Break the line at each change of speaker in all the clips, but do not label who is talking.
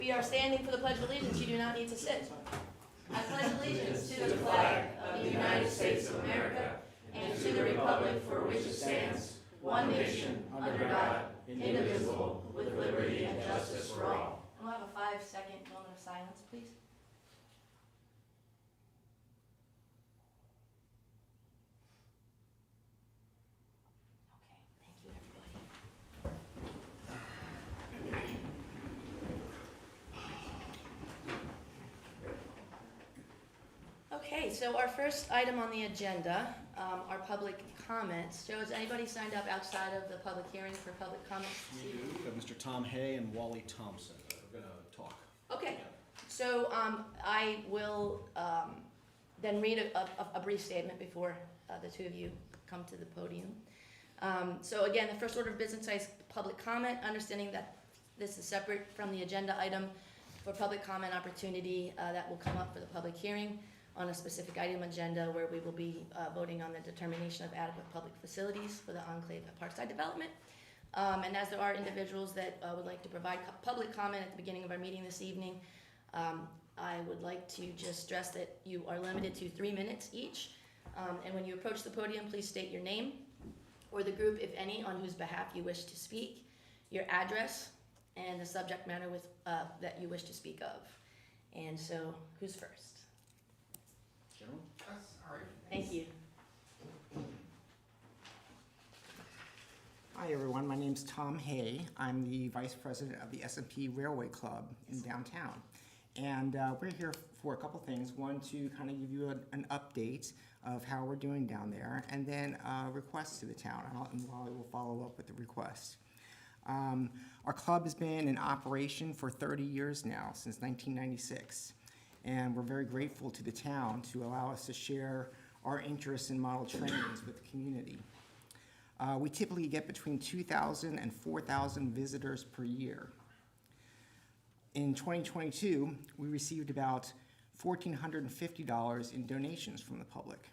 We are standing for the Pledge of Allegiance. You do not need to sit. I pledge allegiance to the flag of the United States of America and to the republic for which it stands, one nation, under God, indivisible, with liberty and justice for all. And we'll have a 5-second moment of silence, please. Okay, thank you, everybody. Okay, so our first item on the agenda are public comments. Joe, has anybody signed up outside of the public hearing for public comments?
We do. We have Mr. Tom Hay and Wally Thompson that are going to talk.
Okay, so I will then read a brief statement before the two of you come to the podium. So again, the first order of business is public comment, understanding that this is separate from the agenda item for public comment opportunity that will come up for the public hearing on a specific item agenda where we will be voting on the determination of adequate public facilities for the enclave at Parkside Development. And as there are individuals that would like to provide public comment at the beginning of our meeting this evening, I would like to just stress that you are limited to 3 minutes each. And when you approach the podium, please state your name or the group, if any, on whose behalf you wish to speak, your address, and the subject matter that you wish to speak of. And so, who's first?
Gentlemen?
All right.
Thank you.
Hi, everyone. My name's Tom Hay. I'm the Vice President of the S&P Railway Club in downtown. And we're here for a couple things. One, to kind of give you an update of how we're doing down there, and then requests to the town. And Wally will follow up with the request. Our club has been in operation for 30 years now, since 1996. And we're very grateful to the town to allow us to share our interests in model trains with the community. We typically get between 2,000 and 4,000 visitors per year. In 2022, we received about $1,450 in donations from the public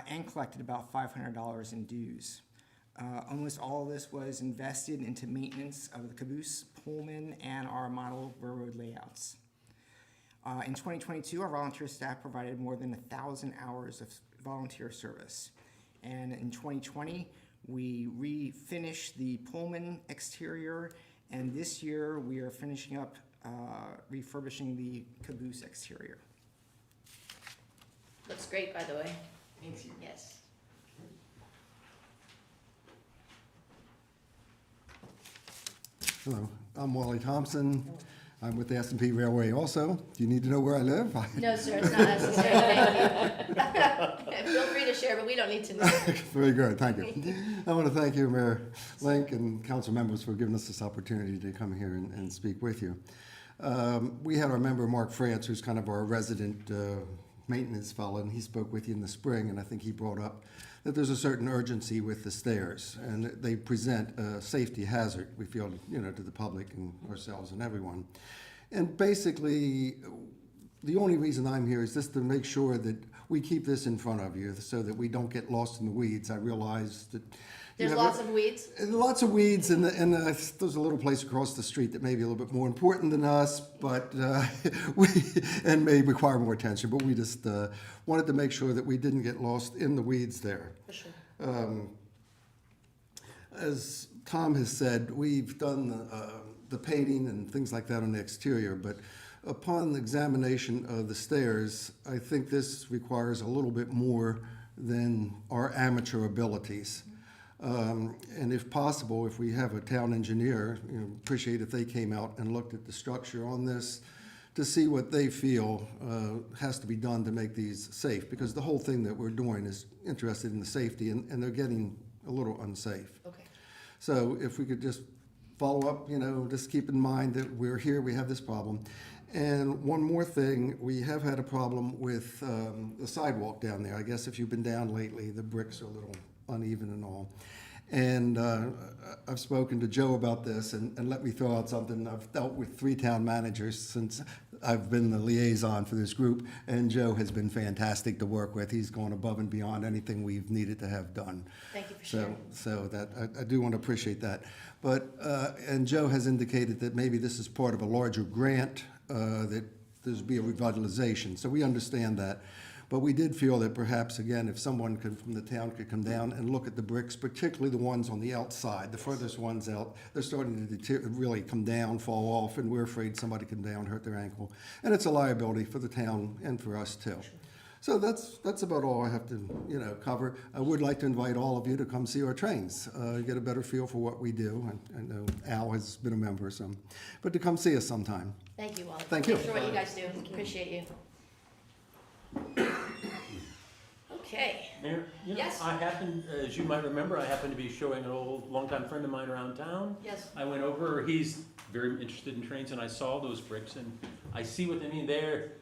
and collected about $500 in dues. Almost all of this was invested into maintenance of the caboose, Pullman, and our model railroad layouts. In 2022, our volunteer staff provided more than 1,000 hours of volunteer service. And in 2020, we refinished the Pullman exterior, and this year we are finishing up refurbishing the caboose exterior.
Looks great, by the way.
Thank you.
Yes.
Hello, I'm Wally Thompson. I'm with the S&P Railway also. Do you need to know where I live?
No, sir, it's not necessary. Thank you. Feel free to share, but we don't need to know.
Very good, thank you. I want to thank you, Mayor Link and council members, for giving us this opportunity to come here and speak with you. We had our member, Mark France, who's kind of our resident maintenance fellow, and he spoke with you in the spring, and I think he brought up that there's a certain urgency with the stairs, and they present a safety hazard, we feel, to the public and ourselves and everyone. And basically, the only reason I'm here is just to make sure that we keep this in front of you so that we don't get lost in the weeds. I realize that
There's lots of weeds.
Lots of weeds, and there's a little place across the street that may be a little bit more important than us, but and may require more attention. But we just wanted to make sure that we didn't get lost in the weeds there.
For sure.
As Tom has said, we've done the painting and things like that on the exterior, but upon the examination of the stairs, I think this requires a little bit more than our amateur abilities. And if possible, if we have a town engineer, appreciate if they came out and looked at the structure on this to see what they feel has to be done to make these safe, because the whole thing that we're doing is interested in the safety, and they're getting a little unsafe.
Okay.
So if we could just follow up, just keep in mind that we're here, we have this problem. And one more thing, we have had a problem with the sidewalk down there. I guess if you've been down lately, the bricks are a little uneven and all. And I've spoken to Joe about this, and let me throw out something. I've dealt with 3 town managers since I've been the liaison for this group, and Joe has been fantastic to work with. He's gone above and beyond anything we've needed to have done.
Thank you for sharing.
So that, I do want to appreciate that. But, and Joe has indicated that maybe this is part of a larger grant, that there's be a revitalization, so we understand that. But we did feel that perhaps, again, if someone from the town could come down and look at the bricks, particularly the ones on the outside, the furthest ones out, they're starting to really come down, fall off, and we're afraid somebody come down, hurt their ankle. And it's a liability for the town and for us too. So that's about all I have to, cover. I would like to invite all of you to come see our trains, get a better feel for what we do. I know Al has been a member, but to come see us sometime.
Thank you, Wally.
Thank you.
Thanks for what you guys do. Appreciate you. Okay.
Mayor,
Yes.
I happen, as you might remember, I happen to be showing an old, longtime friend of mine around town.
Yes.
I went over, he's very interested in trains, and I saw those bricks, and I see what they mean there.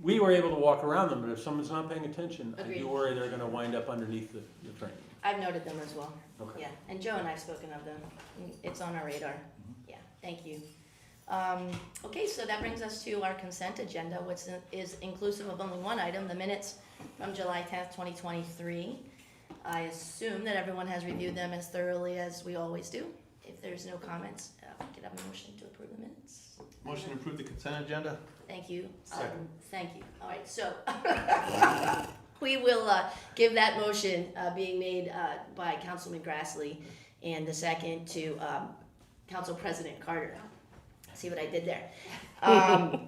We were able to walk around them, but if someone's not paying attention, I
Agreed.
do worry they're gonna wind up underneath the train.
I've noted them as well.
Okay.
Yeah, and Joe and I have spoken of them. It's on our radar. Yeah, thank you. Okay, so that brings us to our consent agenda, which is inclusive of only one item, the minutes from July 10th, 2023. I assume that everyone has reviewed them as thoroughly as we always do. If there's no comments, we could have a motion to approve the minutes.
Motion to approve the consent agenda?
Thank you.
Second.
Thank you. All right, so we will give that motion being made by Councilman Grassley and the second to Council President Carter. See what I did there?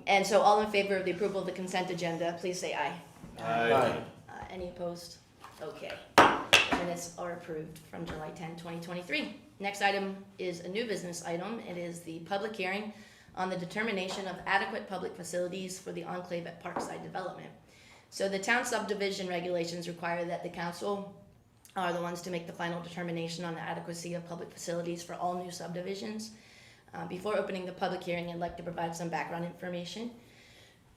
And so all in favor of the approval of the consent agenda, please say aye.
Aye.
Any opposed? Okay. The minutes are approved from July 10, 2023. Next item is a new business item. It is the public hearing on the determination of adequate public facilities for the enclave at Parkside Development. So the town subdivision regulations require that the council are the ones to make the final determination on the adequacy of public facilities for all new subdivisions. Before opening the public hearing, I'd like to provide some background information.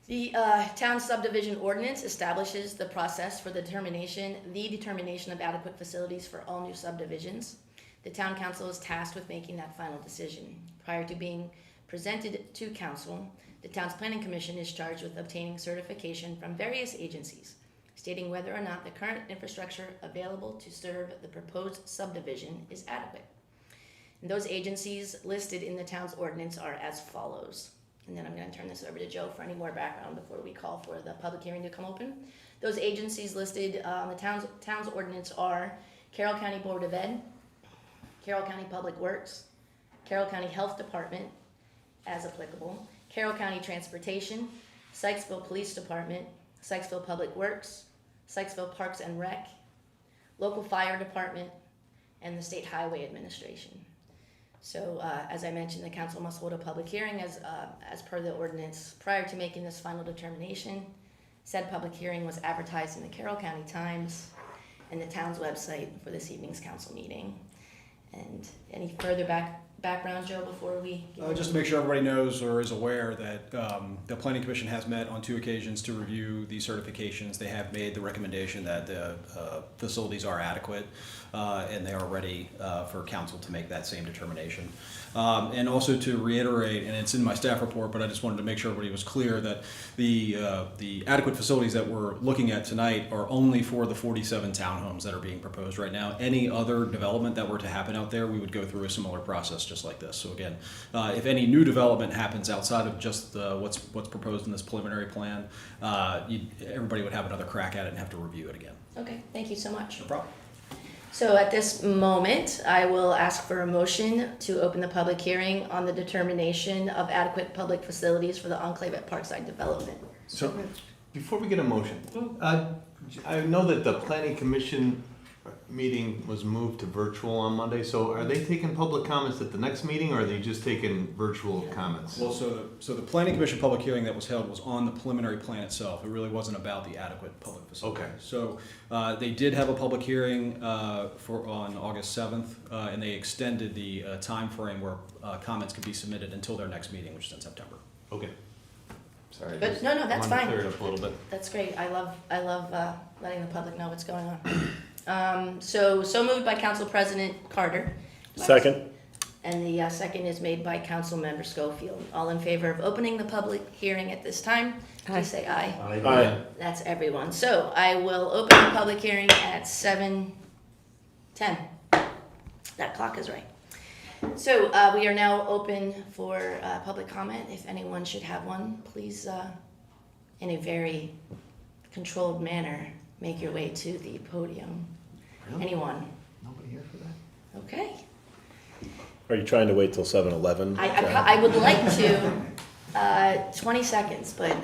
The town subdivision ordinance establishes the process for the determination of adequate facilities for all new subdivisions. The town council is tasked with making that final decision. Prior to being presented to council, the town's planning commission is charged with obtaining certification from various agencies, stating whether or not the current infrastructure available to serve the proposed subdivision is adequate. And those agencies listed in the town's ordinance are as follows. And then I'm going to turn this over to Joe for any more background before we call for the public hearing to come open. Those agencies listed on the town's ordinance are Carroll County Board of Ed, Carroll County Public Works, Carroll County Health Department, as applicable, Carroll County Transportation, Sykesville Police Department, Sykesville Public Works, Sykesville Parks and Rec, Local Fire Department, and the State Highway Administration. So, as I mentioned, the council must hold a public hearing as per the ordinance prior to making this final determination. Said public hearing was advertised in the Carroll County Times and the town's website for this evening's council meeting. And any further background, Joe, before we get
Just to make sure everybody knows or is aware that the Planning Commission has met on 2 occasions to review these certifications. They have made the recommendation that the facilities are adequate and they are ready for council to make that same determination. And also to reiterate, and it's in my staff report, but I just wanted to make sure everybody was clear that the adequate facilities that we're looking at tonight are only for the 47 townhomes that are being proposed right now. Any other development that were to happen out there, we would go through a similar process just like this. So again, if any new development happens outside of just what's proposed in this preliminary plan, everybody would have another crack at it and have to review it again.
Okay, thank you so much.
No problem.
So at this moment, I will ask for a motion to open the public hearing on the determination of adequate public facilities for the enclave at Parkside Development.
So, before we get a motion, I know that the planning commission meeting was moved to virtual on Monday, so are they taking public comments at the next meeting, or are they just taking virtual comments?
Well, so the Planning Commission public hearing that was held was on the preliminary plan itself. It really wasn't about the adequate public facility.
Okay.
So they did have a public hearing on August 7th, and they extended the time frame where comments could be submitted until their next meeting, which is in September.
Okay. Sorry.
But no, that's
I wanted to
fine.
clear it up a little bit.
That's great. I love letting the public know what's going on. So moved by Council President Carter.
Second.
And the second is made by Council Member Schofield. All in favor of opening the public hearing at this time, please say aye.
Aye.
That's everyone. So I will open the public hearing at 7:10. That clock is right. So we are now open for public comment. If anyone should have one, please, in a very controlled manner, make your way to the podium.
Really?
Anyone?
Nobody here for that?
Okay.
Are you trying to wait till 7-Eleven?
I would like to, 20 seconds, but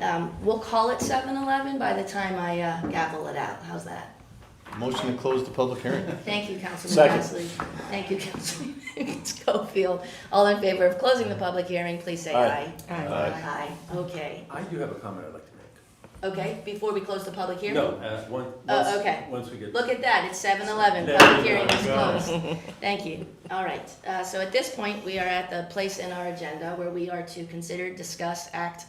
we'll call it 7:11 by the time I gavel it out. How's that?
Motion to close the public hearing.
Thank you, Councilman
Second.
Grassley. Thank you, Councilman Schofield. All in favor of closing the public hearing, please say aye.
Aye.
Aye. Okay.
I do have a comment I'd like to make.
Okay, before we close the public hearing?
No,
okay.
once we get.
Look at that, it's 7:11,
There
public
you
hearing
go.
is closed. Thank you. All right, so at this point, we are at the place in our agenda where we are to consider, discuss, act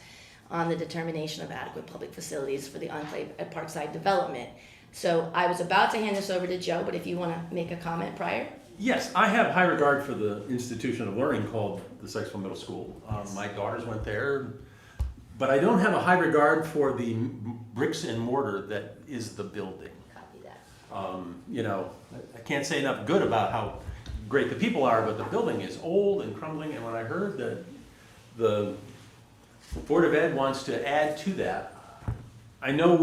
on the determination of adequate public facilities for the enclave at Parkside Development. So I was about to hand this over to Joe, but if you want to make a comment prior?
Yes, I have high regard for the institution of learning called the Sykesville Middle School. My daughters went there, but I don't have a high regard for the bricks and mortar that is the building.
Copy that.
You know, I can't say enough good about how great the people are, but the building is old and crumbling, and when I heard that the Board of Ed wants to add to that, I know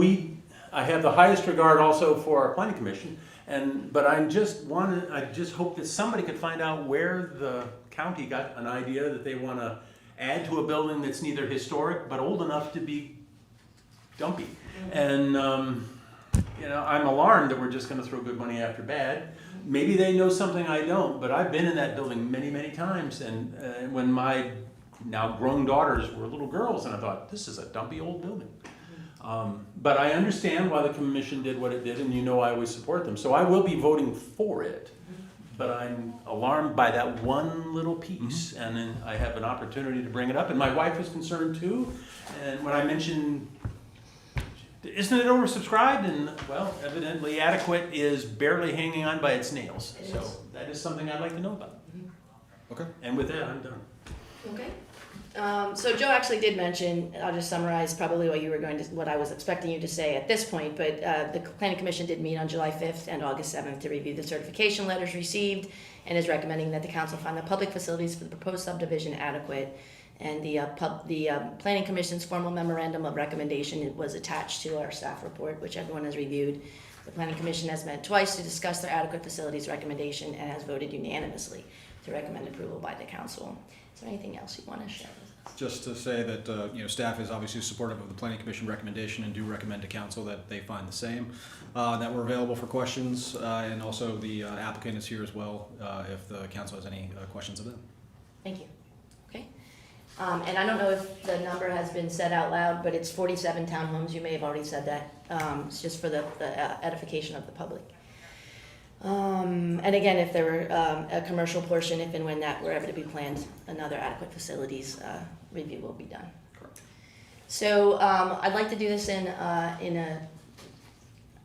I have the highest regard also for our planning commission, but I just hope that somebody could find out where the county got an idea that they want to add to a building that's neither historic but old enough to be dumpy. And you know, I'm alarmed that we're just going to throw good money after bad. Maybe they know something I don't, but I've been in that building many, many times. And when my now grown daughters were little girls, and I thought, this is a dumpy old building. But I understand why the commission did what it did, and you know I always support them. So I will be voting for it, but I'm alarmed by that one little piece. And then I have an opportunity to bring it up, and my wife is concerned too. And when I mentioned, isn't it oversubscribed? And well, evidently adequate is barely hanging on by its nails.
It
So
is.
that is something I'd like to know about.
Okay.
And with that, I'm done.
Okay. So Joe actually did mention, I'll just summarize probably what I was expecting you to say at this point, but the Planning Commission did meet on July 5th and August 7th to review the certification letters received and is recommending that the council find the public facilities for the proposed subdivision adequate. And the Planning Commission's formal memorandum of recommendation was attached to our staff report, which everyone has reviewed. The Planning Commission has met twice to discuss their adequate facilities recommendation and has voted unanimously to recommend approval by the council. Is there anything else you want to share with us?
Just to say that, staff is obviously supportive of the planning commission recommendation and do recommend to council that they find the same. That we're available for questions, and also the applicant is here as well, if the council has any questions of them.
Thank you. Okay. And I don't know if the number has been said out loud, but it's 47 townhomes. You may have already said that. It's just for the edification of the public. And again, if there were a commercial portion, if and when that were ever to be planned, another adequate facilities review will be done.
Correct.
So I'd like to do this in a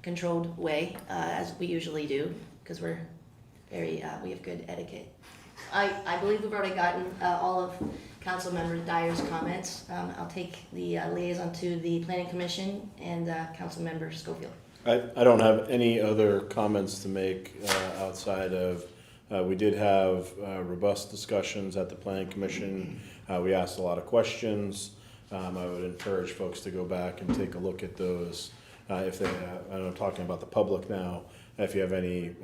controlled way, as we usually do, because we have good etiquette. I believe we've already gotten all of Councilmember Dyer's comments. I'll take the liaison to the Planning Commission and Councilmember Schofield.
I don't have any other comments to make outside of, we did have robust discussions at the Planning Commission. We asked a lot of questions. I would encourage folks to go back and take a look at those. If they, I'm talking about the public now, if you have any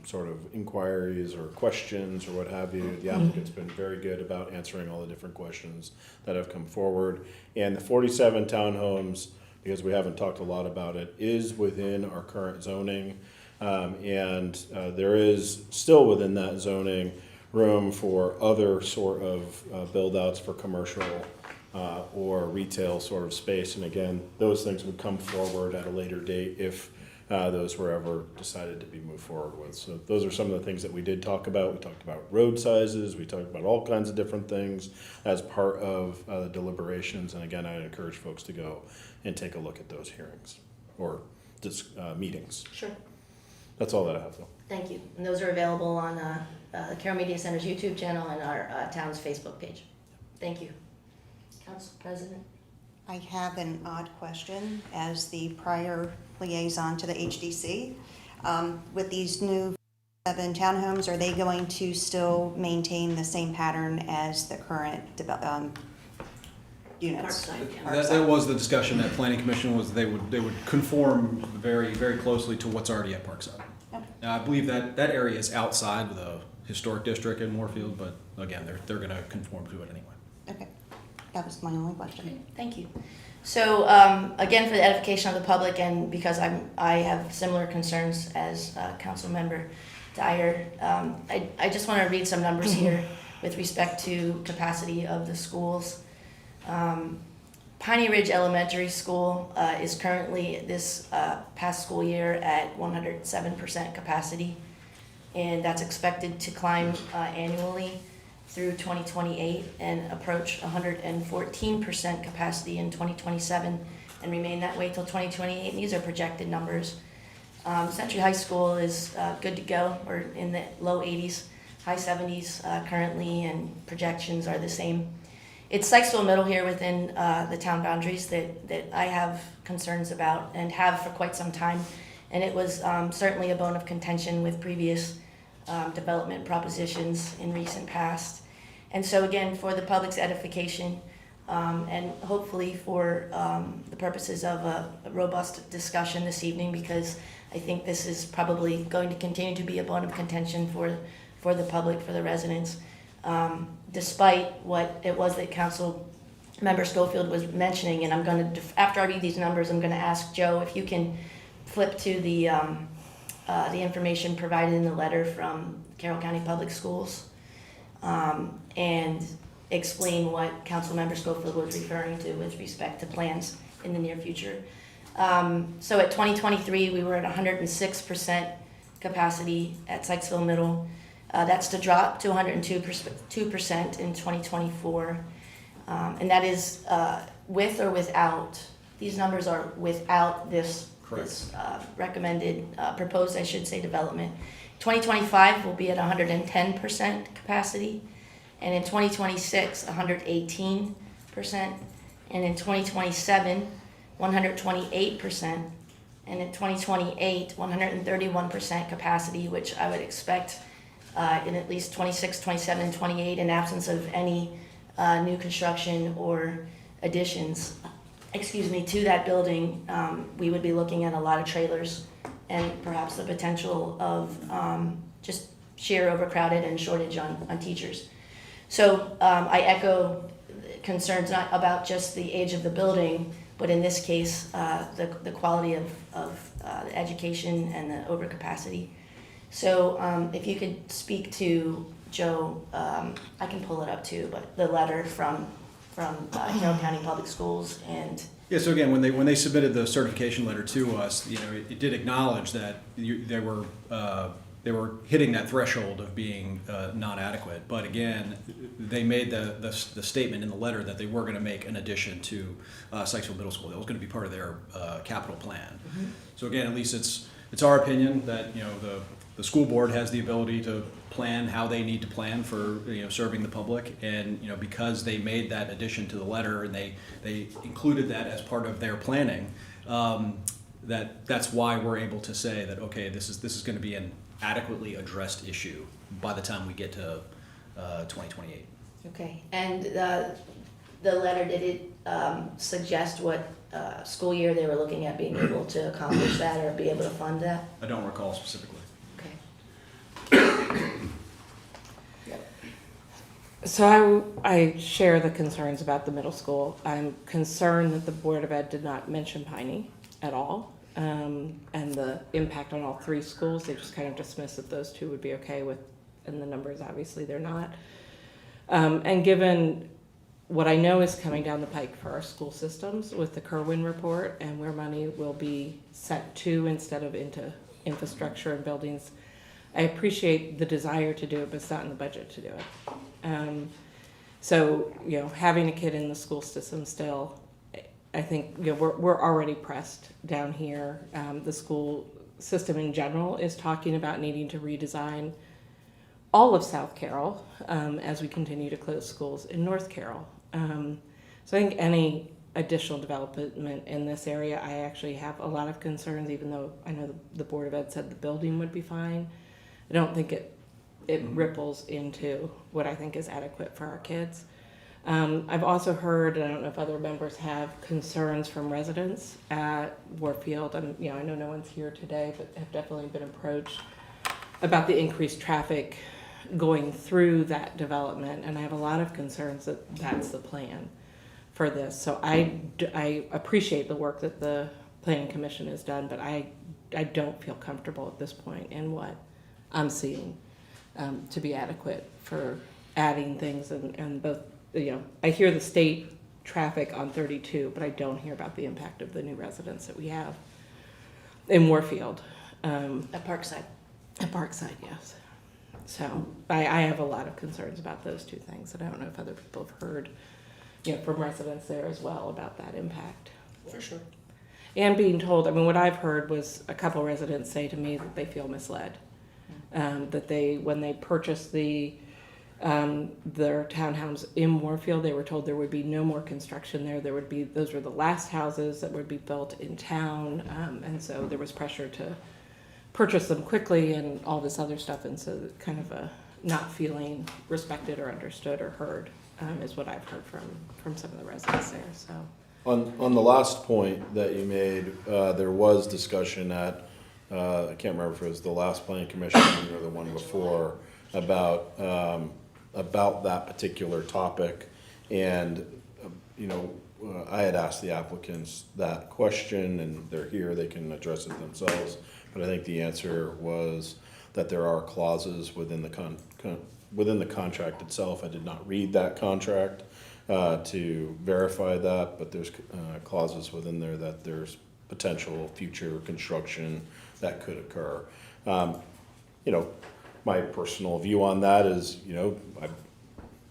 sort of inquiries or questions or what have you, the applicant's been very good about answering all the different questions that have come forward. And the 47 townhomes, because we haven't talked a lot about it, is within our current zoning. And there is still within that zoning room for other sort of build-outs for commercial or retail sort of space. And again, those things would come forward at a later date if those were ever decided to be moved forward with. So those are some of the things that we did talk about. We talked about road sizes, we talked about all kinds of different things as part of the deliberations. And again, I encourage folks to go and take a look at those hearings or meetings.
Sure.
That's all that I have though.
Thank you. And those are available on the Carroll Media Center's YouTube channel and our town's Facebook page. Thank you. Council President?
I have an odd question as the prior liaison to the HDC. With these new 7 townhomes, are they going to still maintain the same pattern as the current units?
Parkside.
That was the discussion at Planning Commission, was they would conform very, very closely to what's already at Parkside.
Yep.
Now, I believe that area is outside of the historic district in Moorfield, but again, they're gonna conform to it anyway.
Okay, that was my only question.
Okay, thank you. So, again, for the edification of the public, and because I have similar concerns as Councilmember Dyer, I just want to read some numbers here with respect to capacity of the schools. Piney Ridge Elementary School is currently this past school year at 107% capacity, and that's expected to climb annually through 2028 and approach 114% capacity in 2027 and remain that way till 2028. And these are projected numbers. Century High School is good to go. We're in the low 80s, high 70s currently, and projections are the same. It's Sykesville Middle here within the town boundaries that I have concerns about and have for quite some time. And it was certainly a bone of contention with previous development propositions in recent past. And so again, for the public's edification and hopefully for the purposes of a robust discussion this evening, because I think this is probably going to continue to be a bone of contention for the public, for the residents, despite what it was that Council Member Schofield was mentioning. And I'm going to, after I read these numbers, I'm going to ask Joe if you can flip to the information provided in the letter from Carroll County Public Schools and explain what Councilmember Schofield was referring to with respect to plans in the near future. So at 2023, we were at 106% capacity at Sykesville Middle. That's to drop to 102% in 2024. And that is with or without, these numbers are without this recommended, proposed, I should say, development. 2025 will be at 110% capacity, and in 2026, 118%, and in 2027, 128%, and in 2028, 131% capacity, which I would expect in at least 26, 27, and 28, in absence of any new construction or additions, to that building. We would be looking at a lot of trailers and perhaps the potential of just sheer overcrowded and shortage on teachers. So I echo concerns not about just the age of the building, but in this case, the quality of the education and the overcapacity. So if you could speak to Joe, I can pull it up too, but the letter from Carroll County Public Schools. And
Yeah, so again, when they submitted the certification letter to us, it did acknowledge that they were hitting that threshold of being not adequate. But again, they made the statement in the letter that they were going to make an addition to Sykesville Middle School. That was going to be part of their capital plan. Mm-hmm. So again, at least it's our opinion that the school board has the ability to plan how they need to plan for serving the public, and because they made that addition to the letter and they included that as part of their planning, that's why we're able to say that okay, this is going to be an adequately addressed issue by the time we get to 2028.
okay, and the letter, did it suggest what school year they were looking at being able to accomplish that or be able to fund that?
I don't recall specifically.
So I share the concerns about the middle school. I'm concerned that the Board of Ed did not mention Piney at all, and the impact on all 3 schools. They just kind of dismissed that those 2 would be okay with, and the numbers obviously they're not. And given what I know is coming down the pike for our school systems with the Kerwin report and where money will be sent to instead of into infrastructure and buildings. I appreciate the desire to do it, but it's not in the budget to do it. So, having a kid in the school system still, I think, we're already pressed down here. The school system in general is talking about needing to redesign all of South Carroll as we continue to close schools in North Carroll. So I think any additional development in this area, I actually have a lot of concerns, even though I know the Board of Ed said the building would be fine. I don't think it ripples into what I think is adequate for our kids. I've also heard, and I don't know if other members have concerns from residents at Warfield. I know no one's here today, but have definitely been approached about the increased traffic going through that development, and I have a lot of concerns that that's the plan for this. So I appreciate the work that the Planning Commission has done, but I don't feel comfortable at this point in what I'm seeing to be adequate for adding things and both, I hear the state traffic on 32, but I don't hear about the impact of the new residents that we have in Warfield.
At Parkside.
At Parkside, yes. So I have a lot of concerns about those two things, and I don't know if other people have heard, from residents there as well about that impact.
For sure.
And being told, what I've heard was a couple residents say to me that they feel misled. That when they purchased their townhomes in Warfield, they were told there would be no more construction there. Those were the last houses that would be built in town, and so there was pressure to purchase them quickly and all this other stuff, and so kind of a not feeling respected or understood or heard is what I've heard from some of the residents there. So
On the last point that you made, there was discussion at, I can't remember if it was the last planning commission or the one before, about that particular topic. And, I had asked the applicants that question, and they're here, they can address it themselves. But I think the answer was that there are clauses within the contract itself. I did not read that contract to verify that, but there's clauses within there that there's potential future construction that could occur. My personal view on that is, I've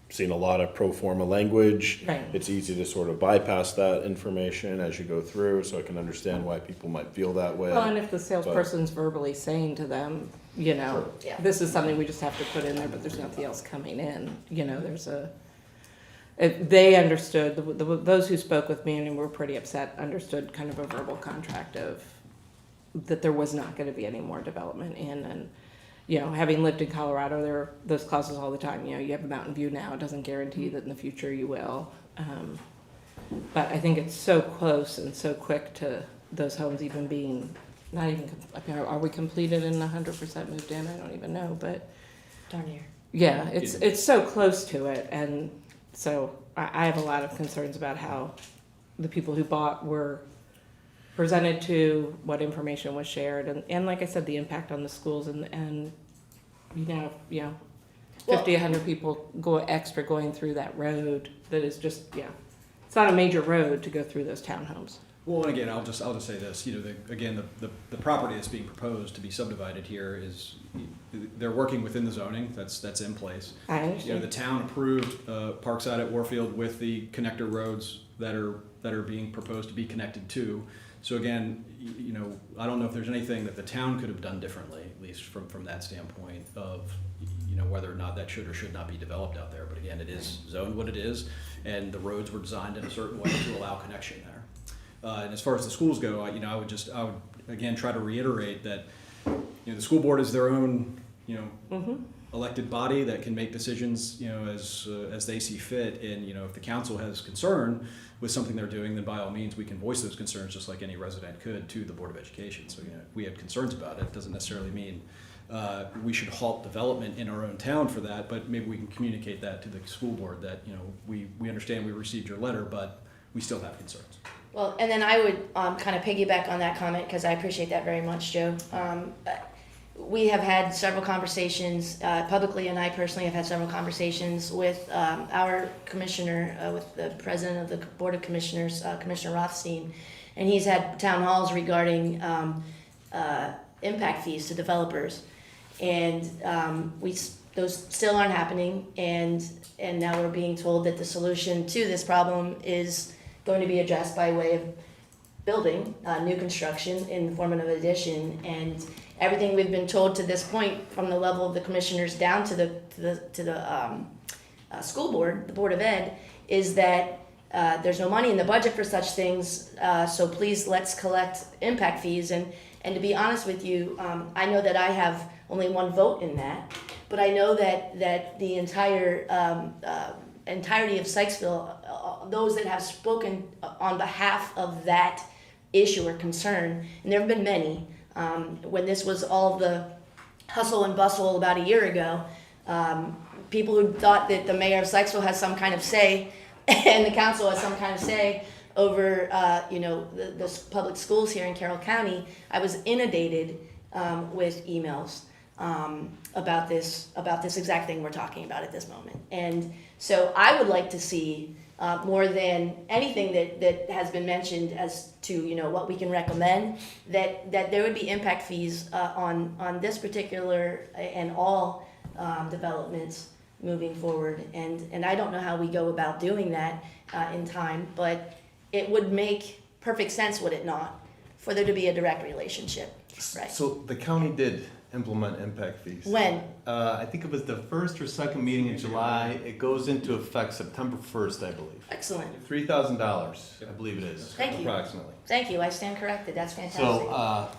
seen a lot of pro forma language.
Right.
It's easy to sort of bypass that information as you go through, so I can understand why people might feel that way.
well, and if the salesperson's verbally saying to them,
Yeah.
this is something we just have to put in there, but there's nothing else coming in, they understood, those who spoke with me and were pretty upset understood kind of a verbal contract of that there was not going to be any more development in. And having lived in Colorado, there are those clauses all the time. You have a mountain view now, it doesn't guarantee that in the future you will. But I think it's so close and so quick to those homes even being not even, are we completed and 100% moved in? I don't even know, but
Darn near.
yeah, it's so close to it. And so I have a lot of concerns about how the people who bought were presented to, what information was shared, and like I said, the impact on the schools and 50, 100 people going through that road that is just, it's not a major road to go through those townhomes.
Well, and again, I'll just say this, the property that's being proposed to be subdivided here is, they're working within the zoning, that's in place.
I understand.
The town approved Parkside at Warfield with the connector roads that are being proposed to be connected to. So again, I don't know if there's anything that the town could have done differently, at least from that standpoint of, whether or not that should or should not be developed out there. But again, it is zoned what it is, and the roads were designed in a certain way to allow connection there. And as far as the schools go, I would again try to reiterate that, the school board is their own, elected body that can make decisions, as they see fit. And, if the council has concern with something they're doing, then by all means, we can voice those concerns just like any resident could to the Board of Education. So, if we have concerns about it, it doesn't necessarily mean we should halt development in our own town for that, but maybe we can communicate that to the school board that, we understand we received your letter, but we still have concerns.
Well, and then I would kind of piggyback on that comment, because I appreciate that very much, Joe. we have had several conversations publicly, and I personally have had several conversations with our commissioner, with the president of the Board of Commissioners, Commissioner Rothstein, and he's had town halls regarding impact fees to developers, and those still aren't happening, and now we're being told that the solution to this problem is going to be addressed by way of building new construction in the form of an addition, and everything we've been told to this point, from the level of the commissioners down to the school board, the Board of Ed, is that there's no money in the budget for such things. So please, let's collect impact fees. And to be honest with you, I know that I have only one vote in that, but I know that the entire entirety of Sykesville, those that have spoken on behalf of that issue or concern, and there have been many. When this was all the hustle and bustle about a year ago, people who thought that the mayor of Sykesville has some kind of say and the council has some kind of say over the public schools here in Carroll County, I was inundated with emails about this exact thing we're talking about at this moment. And so I would like to see more than anything that has been mentioned as to what we can recommend, that there would be impact fees on this particular and all developments moving forward. And I don't know how we go about doing that in time, but it would make perfect sense, would it not, for there to be a direct relationship, right?
So the county did implement impact fees.
When?
I think it was the first or second meeting in July. It goes into effect September 1st, I believe.
Excellent.
$3,000, I believe it is.
Thank you.
Approximately.
Thank you, I stand corrected, that's fantastic.
So,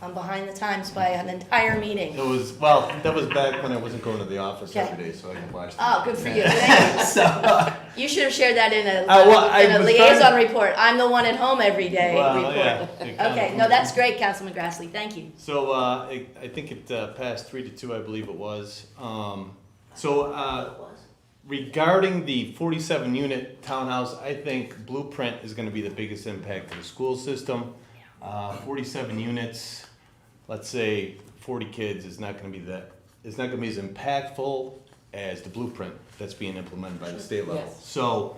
I'm behind the times by an entire meeting.
that was back when I wasn't going to the office
Okay.
every day, so I could watch.
Oh, good for you, thank you.
So,
You should have shared that in
I
a
was
liaison
trying
report. I'm the one at home every day
Well,
report.
yeah, it kind
Okay,
of-
no, that's great, Councilman Grassley, thank you.
So, I think it passed 3-2, I believe it was. Regarding the 47-unit townhouse, I think Blueprint is gonna be the biggest impact to the school system. 47 units, let's say 40 kids is not gonna be it's not gonna be as impactful as the Blueprint that's being implemented by the state level.
Yes.
So,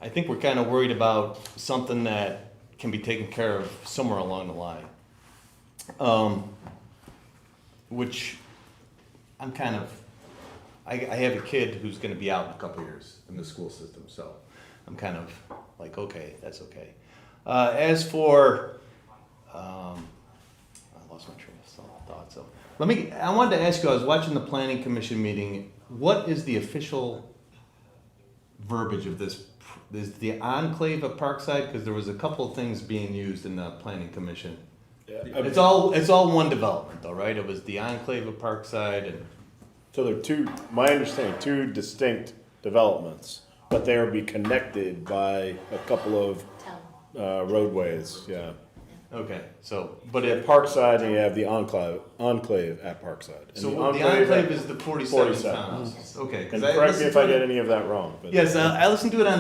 I think we're kinda worried about something that can be taken care of somewhere along the line. Which I'm kind of, I have a kid who's gonna be out in a couple years in the school system, so I'm kind of like, okay, that's okay. As for, I lost my train of thought, so. I wanted to ask you, I was watching the planning commission meeting, what is the official verbiage of this? Is the enclave of Parkside? Because there was a couple of things being used in the planning commission. It's all one development though, right? It was the enclave of Parkside and.
So they're my understanding, two distinct developments, but they will be connected by a couple of roadways, yeah.
Okay, so, but
You have
it,
Parkside and you have the enclave at Parkside. And
so the enclave is the 47
47.
townhouses. Okay. 'cause
And
I
correct me
listened
if I
to
get
it-
any of that wrong, but.
Yes, I listened to it on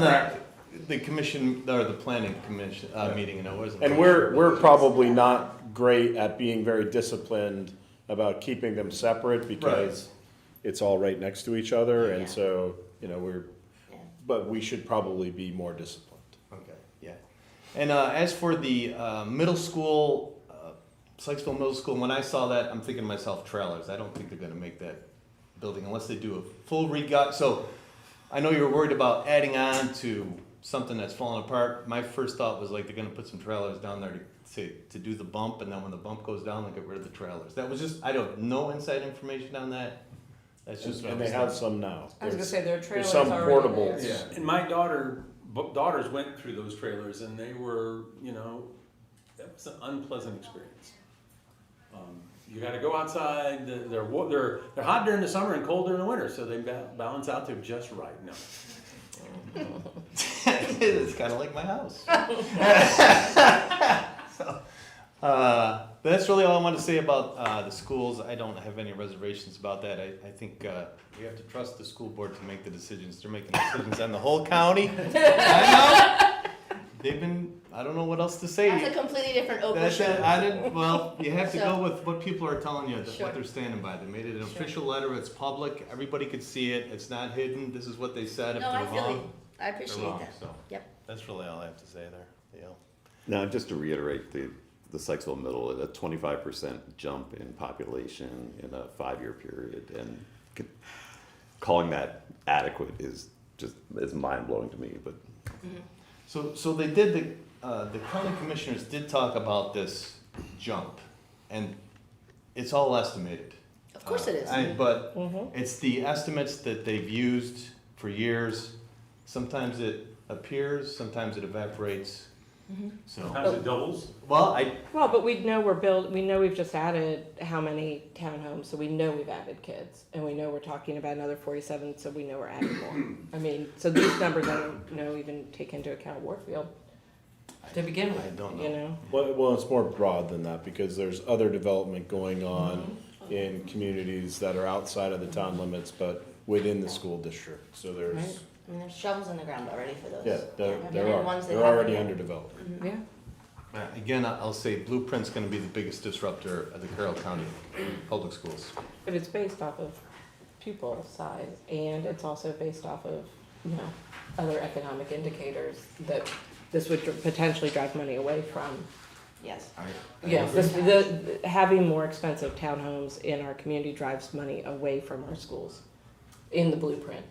the commission, or the planning commission, meeting, and it wasn't.
And we're probably not great at being very disciplined about keeping them separate because it's all right next to each other, and
Yeah.
so, but we should probably be more disciplined.
Okay, yeah. And as for the middle school, Sykesville Middle School, when I saw that, I'm thinking to myself, trailers. I don't think they're gonna make that building unless they do a full regut. So I know you're worried about adding on to something that's falling apart. My first thought was like they're gonna put some trailers down there to do the bump, and then when the bump goes down, they get rid of the trailers. That was just, I don't have no inside information on that. That's just what I
And
was
they have
thinking.
some now.
I was gonna
There's-
say there are
There's
trailers
some
already
portables.
there.
Yeah, and my daughters went through those trailers, and they were, that was an unpleasant experience. You got to go outside. They're hot during the summer and cold during the winter, so they balance out there just right. No,
It's kind of like my house. So, that's really all I want to say about the schools. I don't have any reservations about that. I think we have to trust the school board to make the decisions. They're making decisions on the whole county. I know. they've been, I don't know what else to say.
That's a completely different Oprah
That's
show.
it. I didn't, well, you have to
So-
go with what people are telling you,
Sure.
what they're standing by. They made it an
Sure.
official letter, it's public, everybody could see it, it's not hidden, this is what they said, if
No, I
they're
feel you.
wrong,
I
they're
appreciate
wrong,
that.
so.
Yep.
That's really all I have to say there, Dale.
Now, just to reiterate, the Sykesville Middle, a 25% jump in population in a 5-year period, and calling that adequate is mind-blowing to me, but.
So they did, the county commissioners did talk about this jump, and it's all estimated.
Of course it is.
But it's the estimates that they've used for years. Sometimes it appears, sometimes it evaporates. So,
Sometimes it doubles.
well,
Well, but we know we know we've just added how many townhomes, so we know we've added kids. And we know we're talking about another 47, so we know we're adding more. I mean, so these numbers I don't know even take into account Warfield to begin with,
I don't
you
know.
know?
Well, it's more broad than that because there's other development going on in communities that are outside of the town limits, but within the school district. So there's,
Right. I mean, there's shovels in the ground already for those.
yeah, there
I mean,
there
and
are.
ones that
They're
haven't
already
yet.
under development.
Yeah.
Again, I'll say Blueprint's gonna be the biggest disruptor of the Carroll County public schools.
But it's based off of pupil size and it's also based off of, you know, other economic indicators that this would potentially drive money away from.
Yes.
Yes, having more expensive townhomes in our community drives money away from our schools in the blueprint.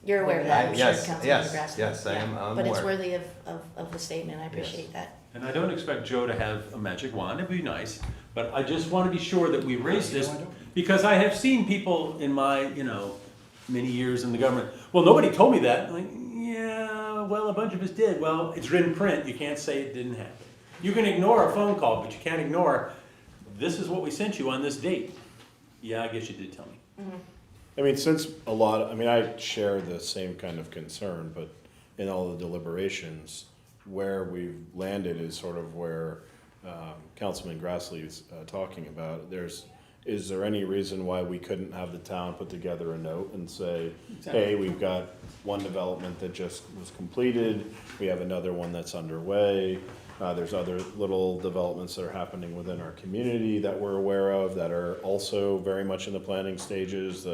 You're aware of that, I'm sure,
Yes,
Councilman
yes,
Nebraska.
yes, I
Yeah.
am, I'm
But it's
aware.
worthy of the statement, I appreciate that.
And I don't expect Joe to have a magic wand, it'd be nice, but I just want to be sure that we raise this, because I have seen people in my, many years in the government, well, nobody told me that. I'm like, yeah, well, a bunch of us did. Well, it's in print, you can't say it didn't happen. You can ignore a phone call, but you can't ignore, this is what we sent you on this date. Yeah, I guess you did tell me.
I mean, since I share the same kind of concern, but in all the deliberations, where we've landed is sort of where Councilman Grassley is talking about. Is there any reason why we couldn't have the town put together a note and say, hey, we've got one development that just was completed, we have another one that's underway, there's other little developments that are happening within our community that we're aware of that are also very much in the planning stages.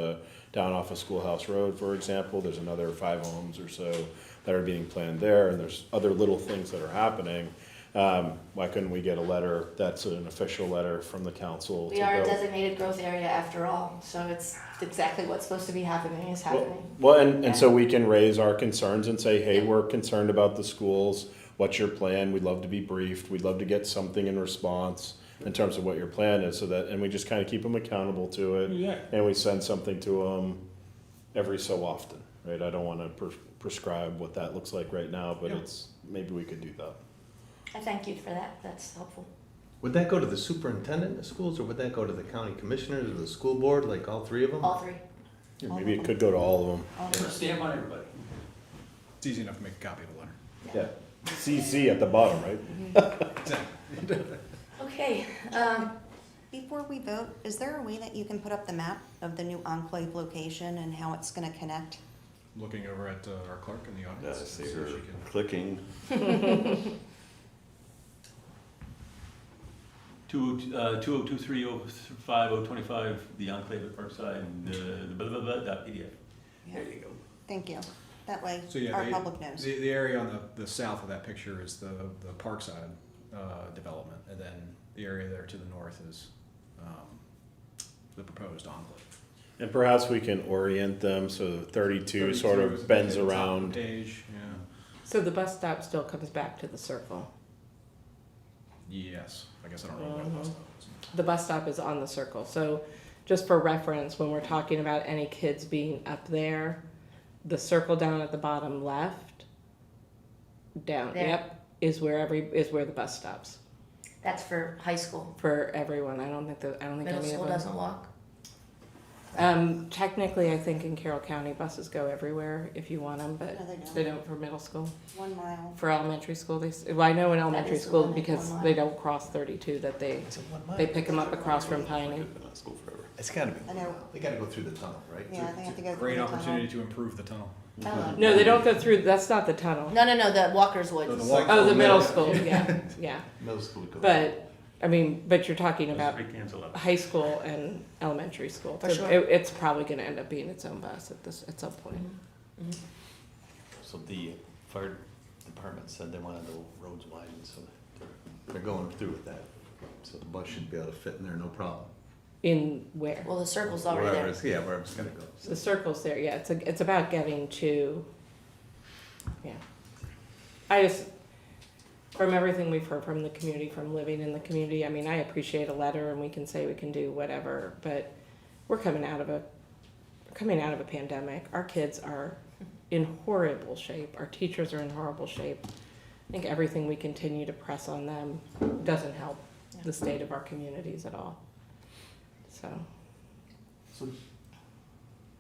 Down off of Schoolhouse Road, for example, there's another 5 homes or so that are being planned there, and there's other little things that are happening. Why couldn't we get a letter that's an official letter from the council?
We are a designated growth area after all, so it's exactly what's supposed to be happening is happening.
Well, and so we can raise our concerns and say, hey, we're concerned about the schools. What's your plan? We'd love to be briefed. We'd love to get something in response in terms of what your plan is, and we just kind of keep them accountable to it.
Yeah.
And we send something to them every so often, right? I don't want to prescribe what that looks like right now, but maybe we could do that.
I thank you for that, that's helpful.
Would that go to the superintendent of schools, or would that go to the county commissioners or the school board, like all 3 of them?
All 3.
Yeah, maybe it could go to all of them.
Put a stamp on everybody.
It's easy enough to make a copy of the letter.
Yeah. CC at the bottom, right?
Okay,
Before we vote, is there a way that you can put up the map of the new enclave location and how it's gonna connect?
Looking over at our clerk in the
I
audience.
see
see if
her
she can-
clicking.
2023-05-025, the enclave at Parkside, the blah, blah, blah, dot PDF. There you go.
Thank you. That way,
So yeah,
our public knows.
the area on the south of that picture is the Parkside development, and then the area there to the north is the proposed enclave.
And perhaps we can orient them so 32 sort
is
of
at
bends
the top of
around.
the page, yeah.
So the bus stop still comes back to the circle.
Yes, I guess I don't know where the bus stop is.
The bus stop is on the circle. So just for reference, when we're talking about any kids being up there, the circle down at the bottom left, down,
There.
yep, is where the bus stops
that's for high school.
for everyone. I don't think
Middle
any
school
of them.
doesn't walk.
Technically, I think in Carroll County, buses go everywhere if you want them, but
No, they don't.
they don't for middle school.
1 mile.
For elementary school, well, I know in elementary
is the
school
limit,
because
1 mile.
they don't cross 32, that they pick them up across from Piney.
Been at school forever.
It's gotta be,
I know.
they gotta go through the tunnel, right?
Yeah, they have to go through
Great
the tunnel.
opportunity to improve the tunnel.
Oh.
No, they don't go through, that's not the tunnel.
No, the Walker's Woods.
Oh, the middle school, yeah, yeah.
Middle school would go.
But, I mean, but you're talking about
Street cancel up.
high school and elementary school.
For
So
sure.
it's probably gonna end up being its own bus at some point.
So the fire department said they wanted the roads widened, so they're going through with that. So the bus should be able to fit in there, no problem.
In where?
Well, the circle's already
Wherever
there.
it's, yeah, wherever it's gonna go.
The circle's there, yeah, it's about getting to, yeah. I just, from everything we've heard from the community, from living in the community, I mean, I appreciate a letter and we can say we can do whatever, but we're coming out of a pandemic. Our kids are in horrible shape, our teachers are in horrible shape. I think everything we continue to press on them doesn't help the state of our communities at all, so.
So,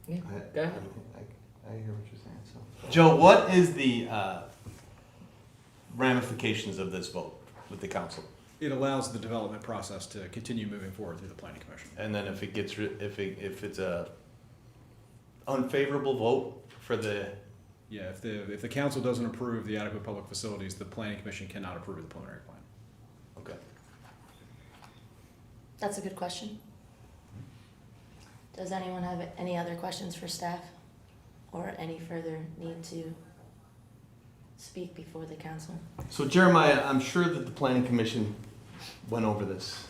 Yeah,
I
go ahead.
hear what you're saying, so. Joe, what is the ramifications of this vote with the council?
It allows the development process to continue moving forward through the planning commission.
And then if it gets, if it's a unfavorable vote for the,
Yeah, if the council doesn't approve the adequate public facilities, the planning commission cannot approve the preliminary plan.
okay.
That's a good question. Does anyone have any other questions for staff? Or any further need to speak before the council?
So Jeremiah, I'm sure that the planning commission went over this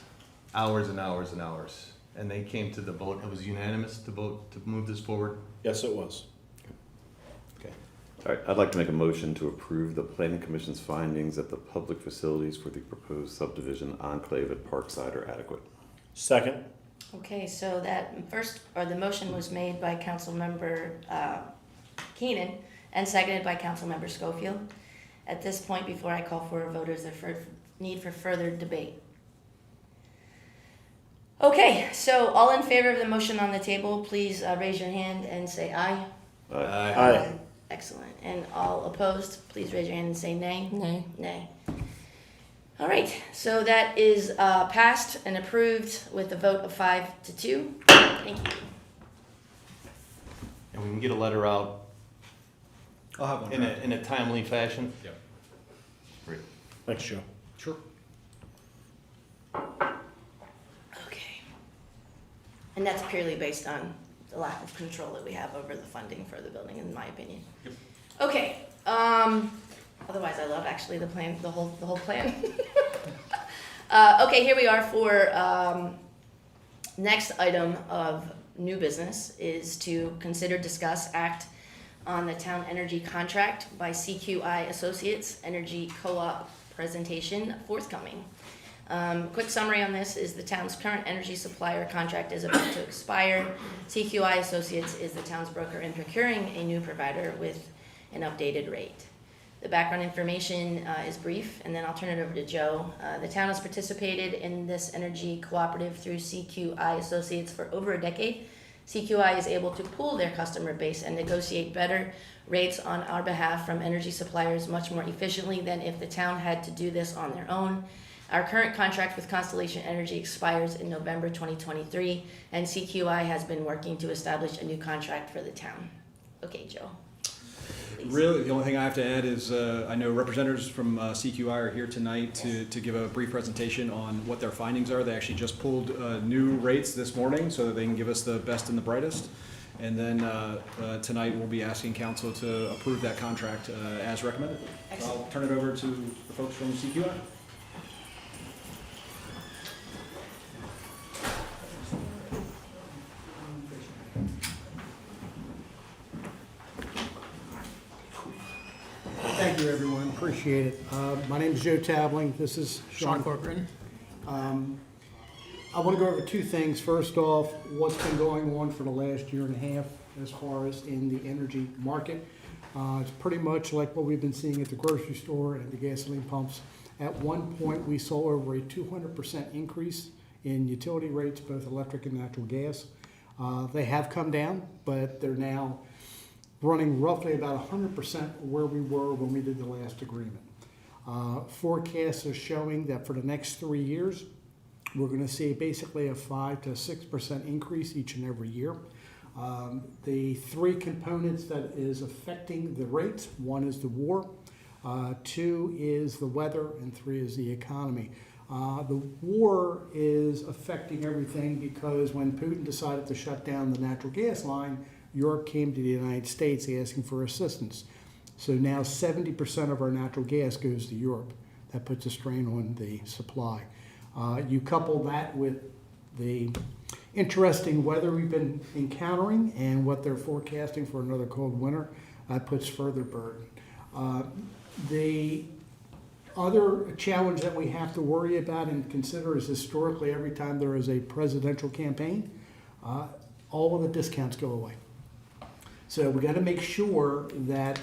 hours and hours and hours, and they came to the vote, it was unanimous to vote to move this forward?
Yes, it was.
Okay.
All right, I'd like to make a motion to approve the planning commission's findings that the public facilities for the proposed subdivision enclave at Parkside are adequate.
Second?
Okay, so the motion was made by Councilmember Keenan and seconded by Councilmember Schofield. At this point, before I call for a vote, is there need for further debate? Okay, so all in favor of the motion on the table, please raise your hand and say aye.
Aye.
Excellent. And all opposed, please raise your hand and say nay.
Nay.
Nay. All right, so that is passed and approved with a vote of 5-2. Thank you.
And we can get a letter out
I'll have one.
in a timely fashion?
Yep.
Great.
Thanks, Joe.
Sure.
Okay. And that's purely based on the lack of control that we have over the funding for the building, in my opinion.
Yep.
Okay, otherwise I love actually the plan, the whole plan. Okay, here we are for, next item of new business is to consider, discuss, act on the town energy contract by CQI Associates Energy Co-op presentation forthcoming. Quick summary on this is the town's current energy supplier contract is about to expire. CQI Associates is the town's broker in procuring a new provider with an updated rate. The background information is brief, and then I'll turn it over to Joe. The town has participated in this energy cooperative through CQI Associates for over a decade. CQI is able to pool their customer base and negotiate better rates on our behalf from energy suppliers much more efficiently than if the town had to do this on their own. Our current contract with Constellation Energy expires in November 2023, and CQI has been working to establish a new contract for the town. Okay, Joe. Please.
Really, the only thing I have to add is I know representatives from CQI are here tonight to give a brief presentation on what their findings are. They actually just pulled new rates this morning so that they can give us the best and the brightest. And then tonight we'll be asking council to approve that contract as recommended. So I'll turn it over to the folks from CQI.
Thank you, everyone. Appreciate it. My name is Joe Tabling. This is Sean Corcoran. I want to go over two things. First off, what's been going on for the last year and a half as far as in the energy market. It's pretty much like what we've been seeing at the grocery store and the gasoline pumps. At one point, we saw over a 200% increase in utility rates, both electric and natural gas. They have come down, but they're now running roughly about 100% where we were when we did the last agreement. Forecasts are showing that for the next 3 years, we're going to see basically a 5 to 6% increase each and every year. The three components that is affecting the rates, one is the war, two is the weather, and three is the economy. The war is affecting everything because when Putin decided to shut down the natural gas line, Europe came to the United States asking for assistance. So now 70% of our natural gas goes to Europe. That puts a strain on the supply. You couple that with the interesting weather we've been encountering and what they're forecasting for another cold winter, that puts further burden. The other challenge that we have to worry about and consider is historically every time there is a presidential campaign, all of the discounts go away. So we got to make sure that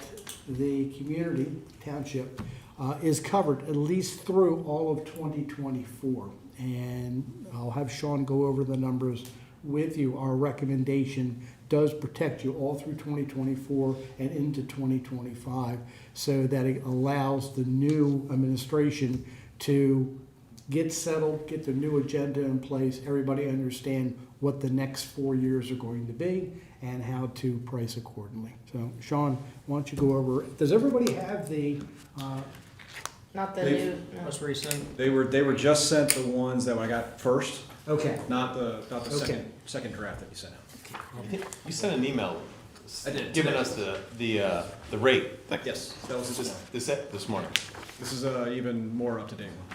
the community, township, is covered at least through all of 2024. And I'll have Sean go over the numbers with you. Our recommendation does protect you all through 2024 and into 2025 so that it allows the new administration to get settled, get the new agenda in place, everybody understand what the next 4 years are going to be and how to price accordingly. So Sean, why don't you go over, does everybody have the,
Not the
They've-
new, no.
Most recent.
They were just sent the ones that I got first,
okay.
not the
Okay.
second draft that you sent out.
I think you sent an email
I did,
giving
today.
us the rate.
Yes, that was
This morning.
this is even more up to date one.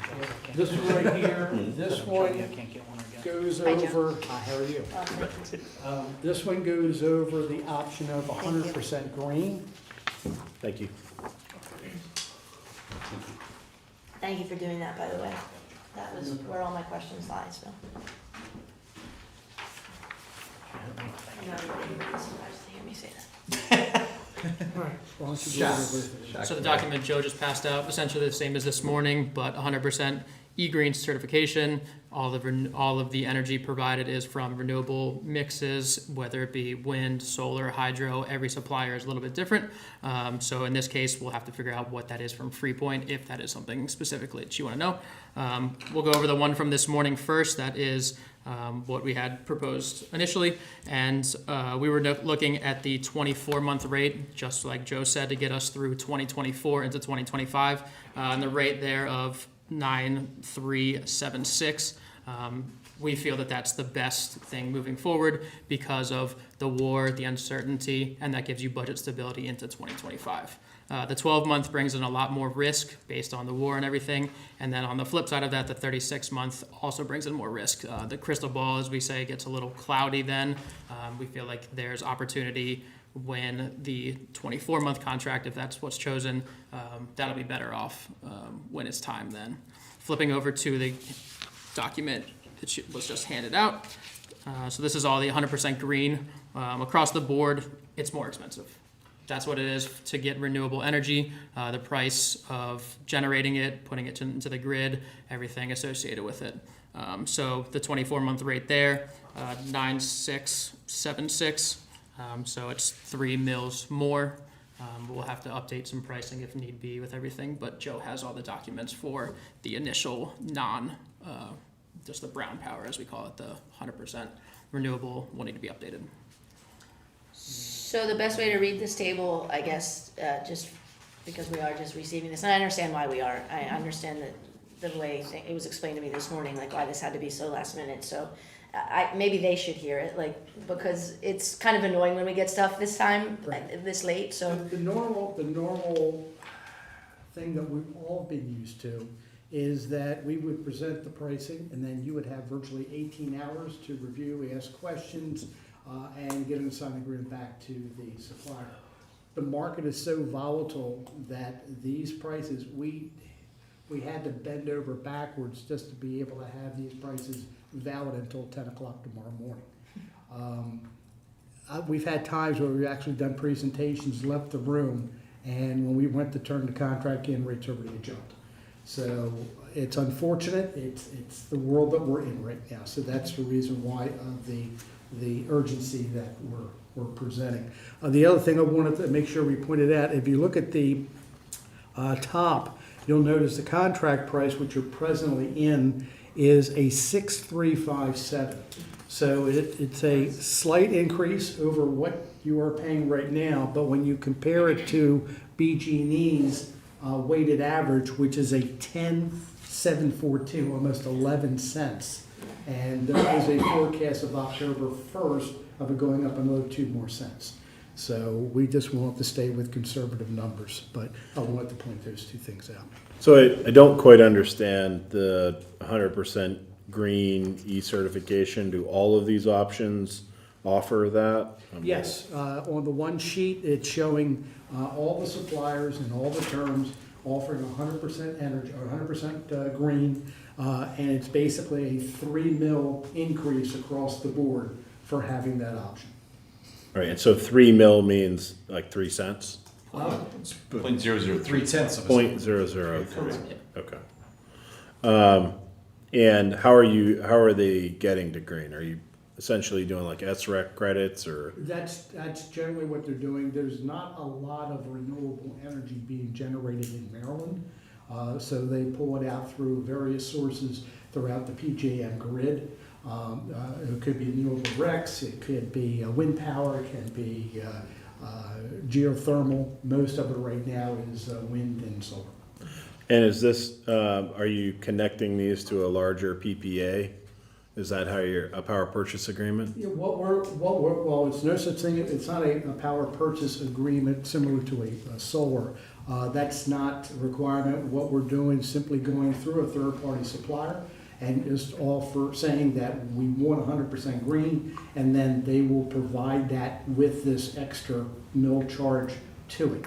This one right here, this one
Can't get one again.
goes
Hi, Jim.
over, how are you? This one goes over the option of 100% green.
Thank you.
Thank you for doing that, by the way. That was where all my questions lie, so. I know everybody would be surprised to hear me say that.
All right, why don't you go over
So the document Joe just passed out, essentially the same as this morning, but 100% e-green certification. All of the energy provided is from renewable mixes, whether it be wind, solar, hydro. Every supplier is a little bit different. So in this case, we'll have to figure out what that is from Freepoint, if that is something specifically that you want to know. We'll go over the one from this morning first. That is what we had proposed initially. And we were looking at the 24-month rate, just like Joe said, to get us through 2024 into 2025. And the rate there of 9,376. We feel that that's the best thing moving forward because of the war, the uncertainty, and that gives you budget stability into 2025. The 12-month brings in a lot more risk based on the war and everything. And then on the flip side of that, the 36-month also brings in more risk. The crystal ball, as we say, gets a little cloudy then. We feel like there's opportunity when the 24-month contract, if that's what's chosen, that'll be better off when it's time then. Flipping over to the document that was just handed out. So this is all the 100% green. Across the board, it's more expensive. That's what it is to get renewable energy, the price of generating it, putting it into the grid, everything associated with it. So the 24-month rate there, 9,676. So it's 3 mils more. We'll have to update some pricing if need be with everything, but Joe has all the documents for the initial just the brown power, as we call it, the 100% renewable will need to be updated.
So the best way to read this table, I guess, just because we are just receiving this, and I understand why we are. I understand that the way it was explained to me this morning, like why this had to be so last minute. So maybe they should hear it, like, because it's kind of annoying when we get stuff this time, this late, so.
The normal thing that we've all been used to is that we would present the pricing and then you would have virtually 18 hours to review, ask questions, and get an assigned agreement back to the supplier. The market is so volatile that these prices, we had to bend over backwards just to be able to have these prices valid until 10 o'clock tomorrow morning. We've had times where we've actually done presentations, left the room, and when we went to turn the contract in, rates already jumped. So it's unfortunate. It's the world that we're in right now. So that's the reason why of the urgency that we're presenting. The other thing I wanted to make sure we pointed out, if you look at the top, you'll notice the contract price, which you're presently in, is a 6357. So it's a slight increase over what you are paying right now, but when you compare it to BG&E's weighted average, which is a 10,742, almost 11 cents. And there is a forecast of October 1st of it going up another 2 more cents. So we just want to stay with conservative numbers, but I wanted to point those 2 things out.
So I don't quite understand the 100% green e-certification. Do all of these options offer that?
Yes, on the one sheet, it's showing all the suppliers and all the terms offering 100% energy, or 100% green, and it's basically a 3 mil increase across the board for having that option.
Right, and so 3 mil means like 3 cents?
0.003.
3/10 of a
0.003, okay. And how are they getting to green? Are you essentially doing like SREC credits or?
That's generally what they're doing. There's not a lot of renewable energy being generated in Maryland. So they pull it out through various sources throughout the PJM grid. It could be renewable RECs, it could be wind power, it can be geothermal. Most of it right now is wind and solar.
And is this, are you connecting these to a larger PPA? Is that how a power purchase agreement?
Yeah, well, it's no such thing, it's not a power purchase agreement similar to a solar. That's not a requirement. What we're doing is simply going through a third-party supplier and just saying that we want 100% green, and then they will provide that with this extra mill charge to it.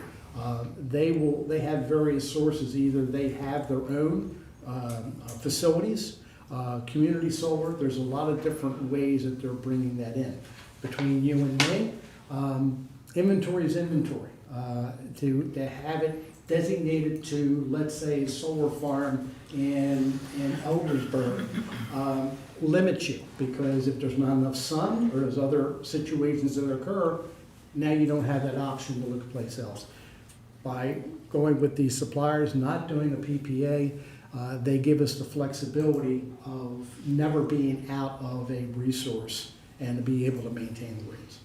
They have various sources. Either they have their own facilities, community solar. There's a lot of different ways that they're bringing that in. Between you and me, inventory is inventory. To have it designated to, let's say, a solar farm in Eldersburg, limits you, because if there's not enough sun or there's other situations that occur, now you don't have that option to look at place else. By going with these suppliers, not doing a PPA, they give us the flexibility of never being out of a resource and to be able to maintain the rates.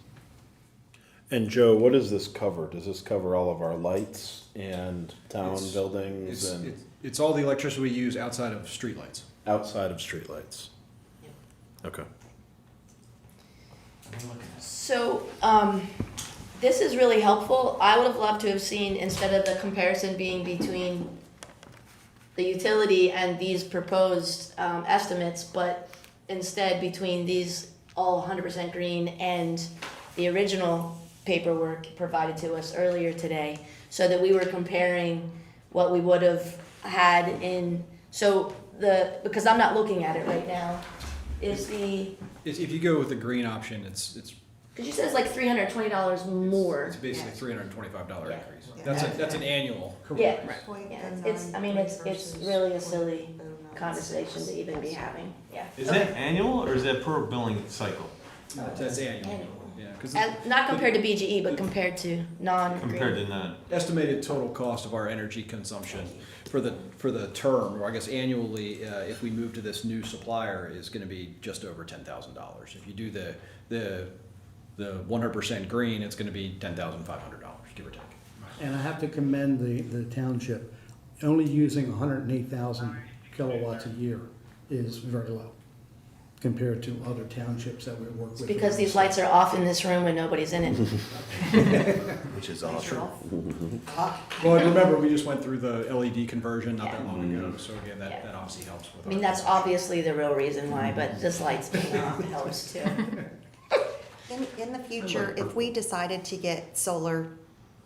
And Joe, what does this cover? Does this cover all of our lights and town buildings and
It's all the electricity we use outside of streetlights.
outside of streetlights? Okay.
So, this is really helpful. I would have loved to have seen, instead of the comparison being between the utility and these proposed estimates, but instead between these all 100% green and the original paperwork provided to us earlier today, so that we were comparing what we would have had in, because I'm not looking at it right now,
If you go with the green option, it's
because you said it's like $320 more.
It's basically $325
Yeah.
increase. That's an annual.
Yeah, it's really a silly conversation to even be having, yeah.
Is that annual or is that per billing cycle?
That's annual.
Annual.
Yeah, 'cause
Not compared to BGE, but compared to non-green.
Compared to none.
estimated total cost of our energy consumption for the term, or I guess annually, if we move to this new supplier, is gonna be just over $10,000. If you do the 100% green, it's gonna be $10,500, give or take.
And I have to commend the township. Only using 108,000 kilowatts a year is very low compared to other townships that we work with.
Because these lights are off in this room when nobody's in it.
Which is awesome.
Well, and remember, we just went through the LED conversion not that long ago, so again, that obviously helps with.
I mean, that's obviously the real reason why, but this light's being off helps too.
In the future, if we decided to get solar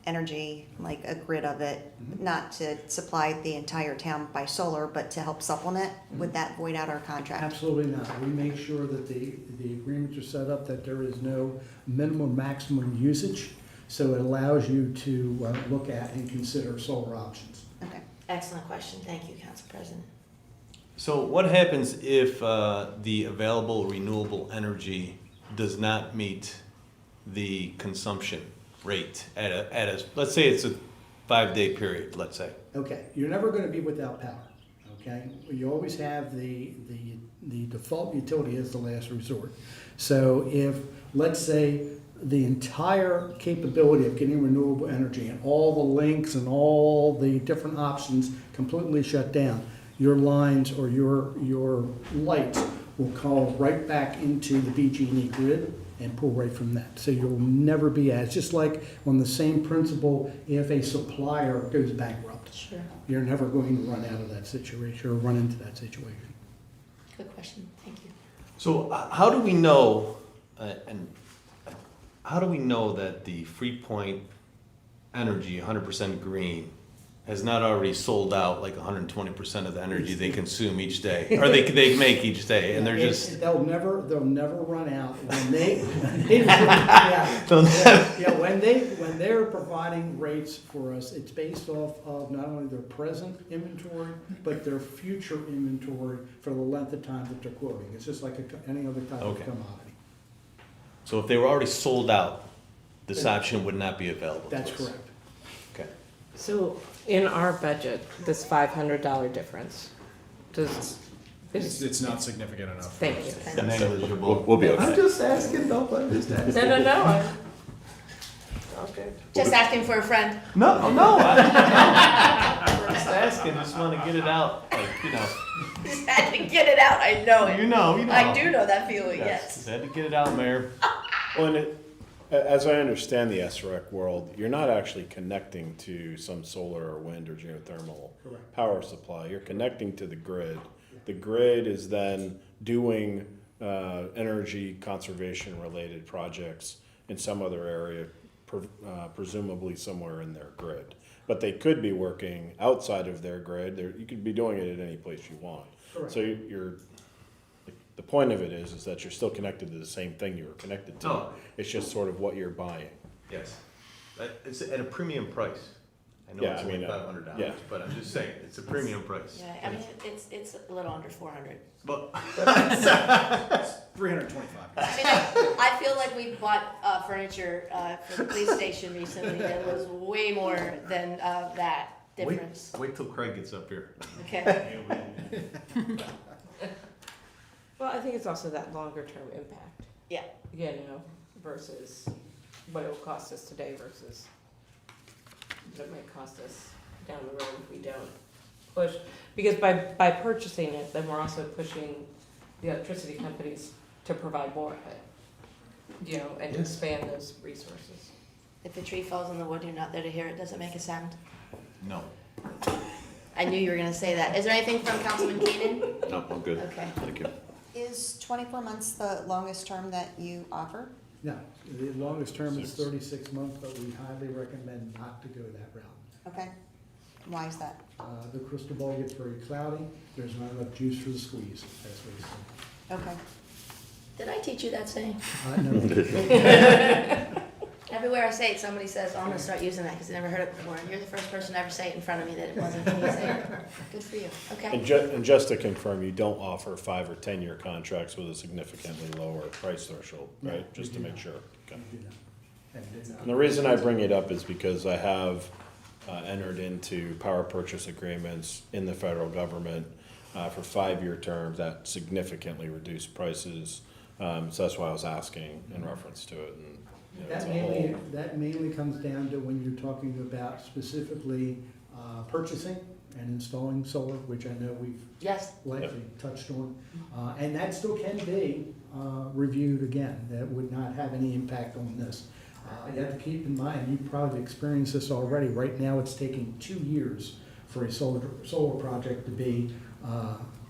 energy, like a grid of it, not to supply the entire town by solar, but to help supplement, would that void out our contract?
Absolutely not. We make sure that the agreements are set up that there is no minimum, maximum usage, so it allows you to look at and consider solar options.
Okay.
Excellent question. Thank you, Council President.
So what happens if the available renewable energy does not meet the consumption rate at a let's say it's a 5-day period, let's say?
Okay, you're never gonna be without power, okay? You always have the default utility as the last resort. So if, let's say, the entire capability of getting renewable energy and all the links and all the different options completely shut down, your lines or your lights will call right back into the BG&E grid and pull right from that. So you'll never be as, just like on the same principle, if a supplier goes bankrupt,
Sure.
you're never going to run out of that situation or run into that situation.
Good question. Thank you.
So how do we know, and how do we know that the Freepoint Energy 100% green has not already sold out like 120% of the energy they consume each day, or they make each day, and they're just
They'll never run out when when they're providing rates for us, it's based off of not only their present inventory, but their future inventory for the length of time that they're quoting. It's just like any other type of
Okay.
commodity.
So if they were already sold out, this option would not be available to
That's
us.
correct.
Okay.
So in our budget, this $500 difference,
It's not significant enough.
thank you.
Negligible.
We'll be okay.
I'm just asking, don't I'm just asking.
No. Okay.
Just asking for a friend.
No, I'm just asking, just wanna get it out, like,
Just had to get it out. I know it.
you know.
I do know that feeling. Yes.
Just had to get it out, Mayor.
Well, and as I understand the SREC world, you're not actually connecting to some solar or wind or geothermal
Correct.
power supply. You're connecting to the grid. The grid is then doing energy conservation related projects in some other area, presumably somewhere in their grid. But they could be working outside of their grid. You could be doing it at any place you want.
Correct.
So the point of it is that you're still connected to the same thing you were connected to.
Oh.
It's just sort of what you're buying.
Yes. It's at a premium price. I know
Yeah,
it's
I
only
mean,
$500,
yeah.
but I'm just saying, it's a premium price.
Yeah. I mean, it's a little under 400.
But,
325.
I mean, I feel like we bought furniture for the police station recently that was way more than that difference.
wait till Craig gets up here.
Okay.
Well, I think it's also that longer term impact.
Yeah.
You know, versus what it will cost us today versus what it might cost us down the road if we don't push. Because by purchasing it, then we're also pushing the electricity companies to provide more of it. You know, and to
Yes.
expand those resources.
If a tree falls in the wood, you're not there to hear it. Does it make a sound?
No.
I knew you were going to say that. Is there anything from Councilman Keenan?
No, I'm good.
Okay.
Thank you.
Is 24 months the longest term that you offer?
No, the longest term is 36 months, but we highly recommend not to go that route.
Okay. Why is that?
The crystal ball gets very cloudy, there's not enough juice for the squeeze, that's what he said.
Okay.
Did I teach you that saying?
No.
Everywhere I say it, somebody says, oh, I'm going to start using that because I never heard it before. And you're the first person to ever say it in front of me that it wasn't me saying it. Good for you. Okay.
And just to confirm, you don't offer 5 or 10 year contracts with a significantly lower price threshold, right?
No,
Just
we
to
do
make
not.
sure. Okay.
We do not. And did not.
And the reason I bring it up is because I have entered into power purchase agreements in the federal government for 5-year terms that significantly reduce prices. So that's why I was asking in reference to it. And, you know, it's a whole-
That mainly comes down to when you're talking about specifically purchasing and installing solar, which I know we've
Yes.
lightly touched on. And that still can be reviewed again. That would not have any impact on this. You have to keep in mind, you've probably experienced this already. Right now, it's taking 2 years for a solar project to be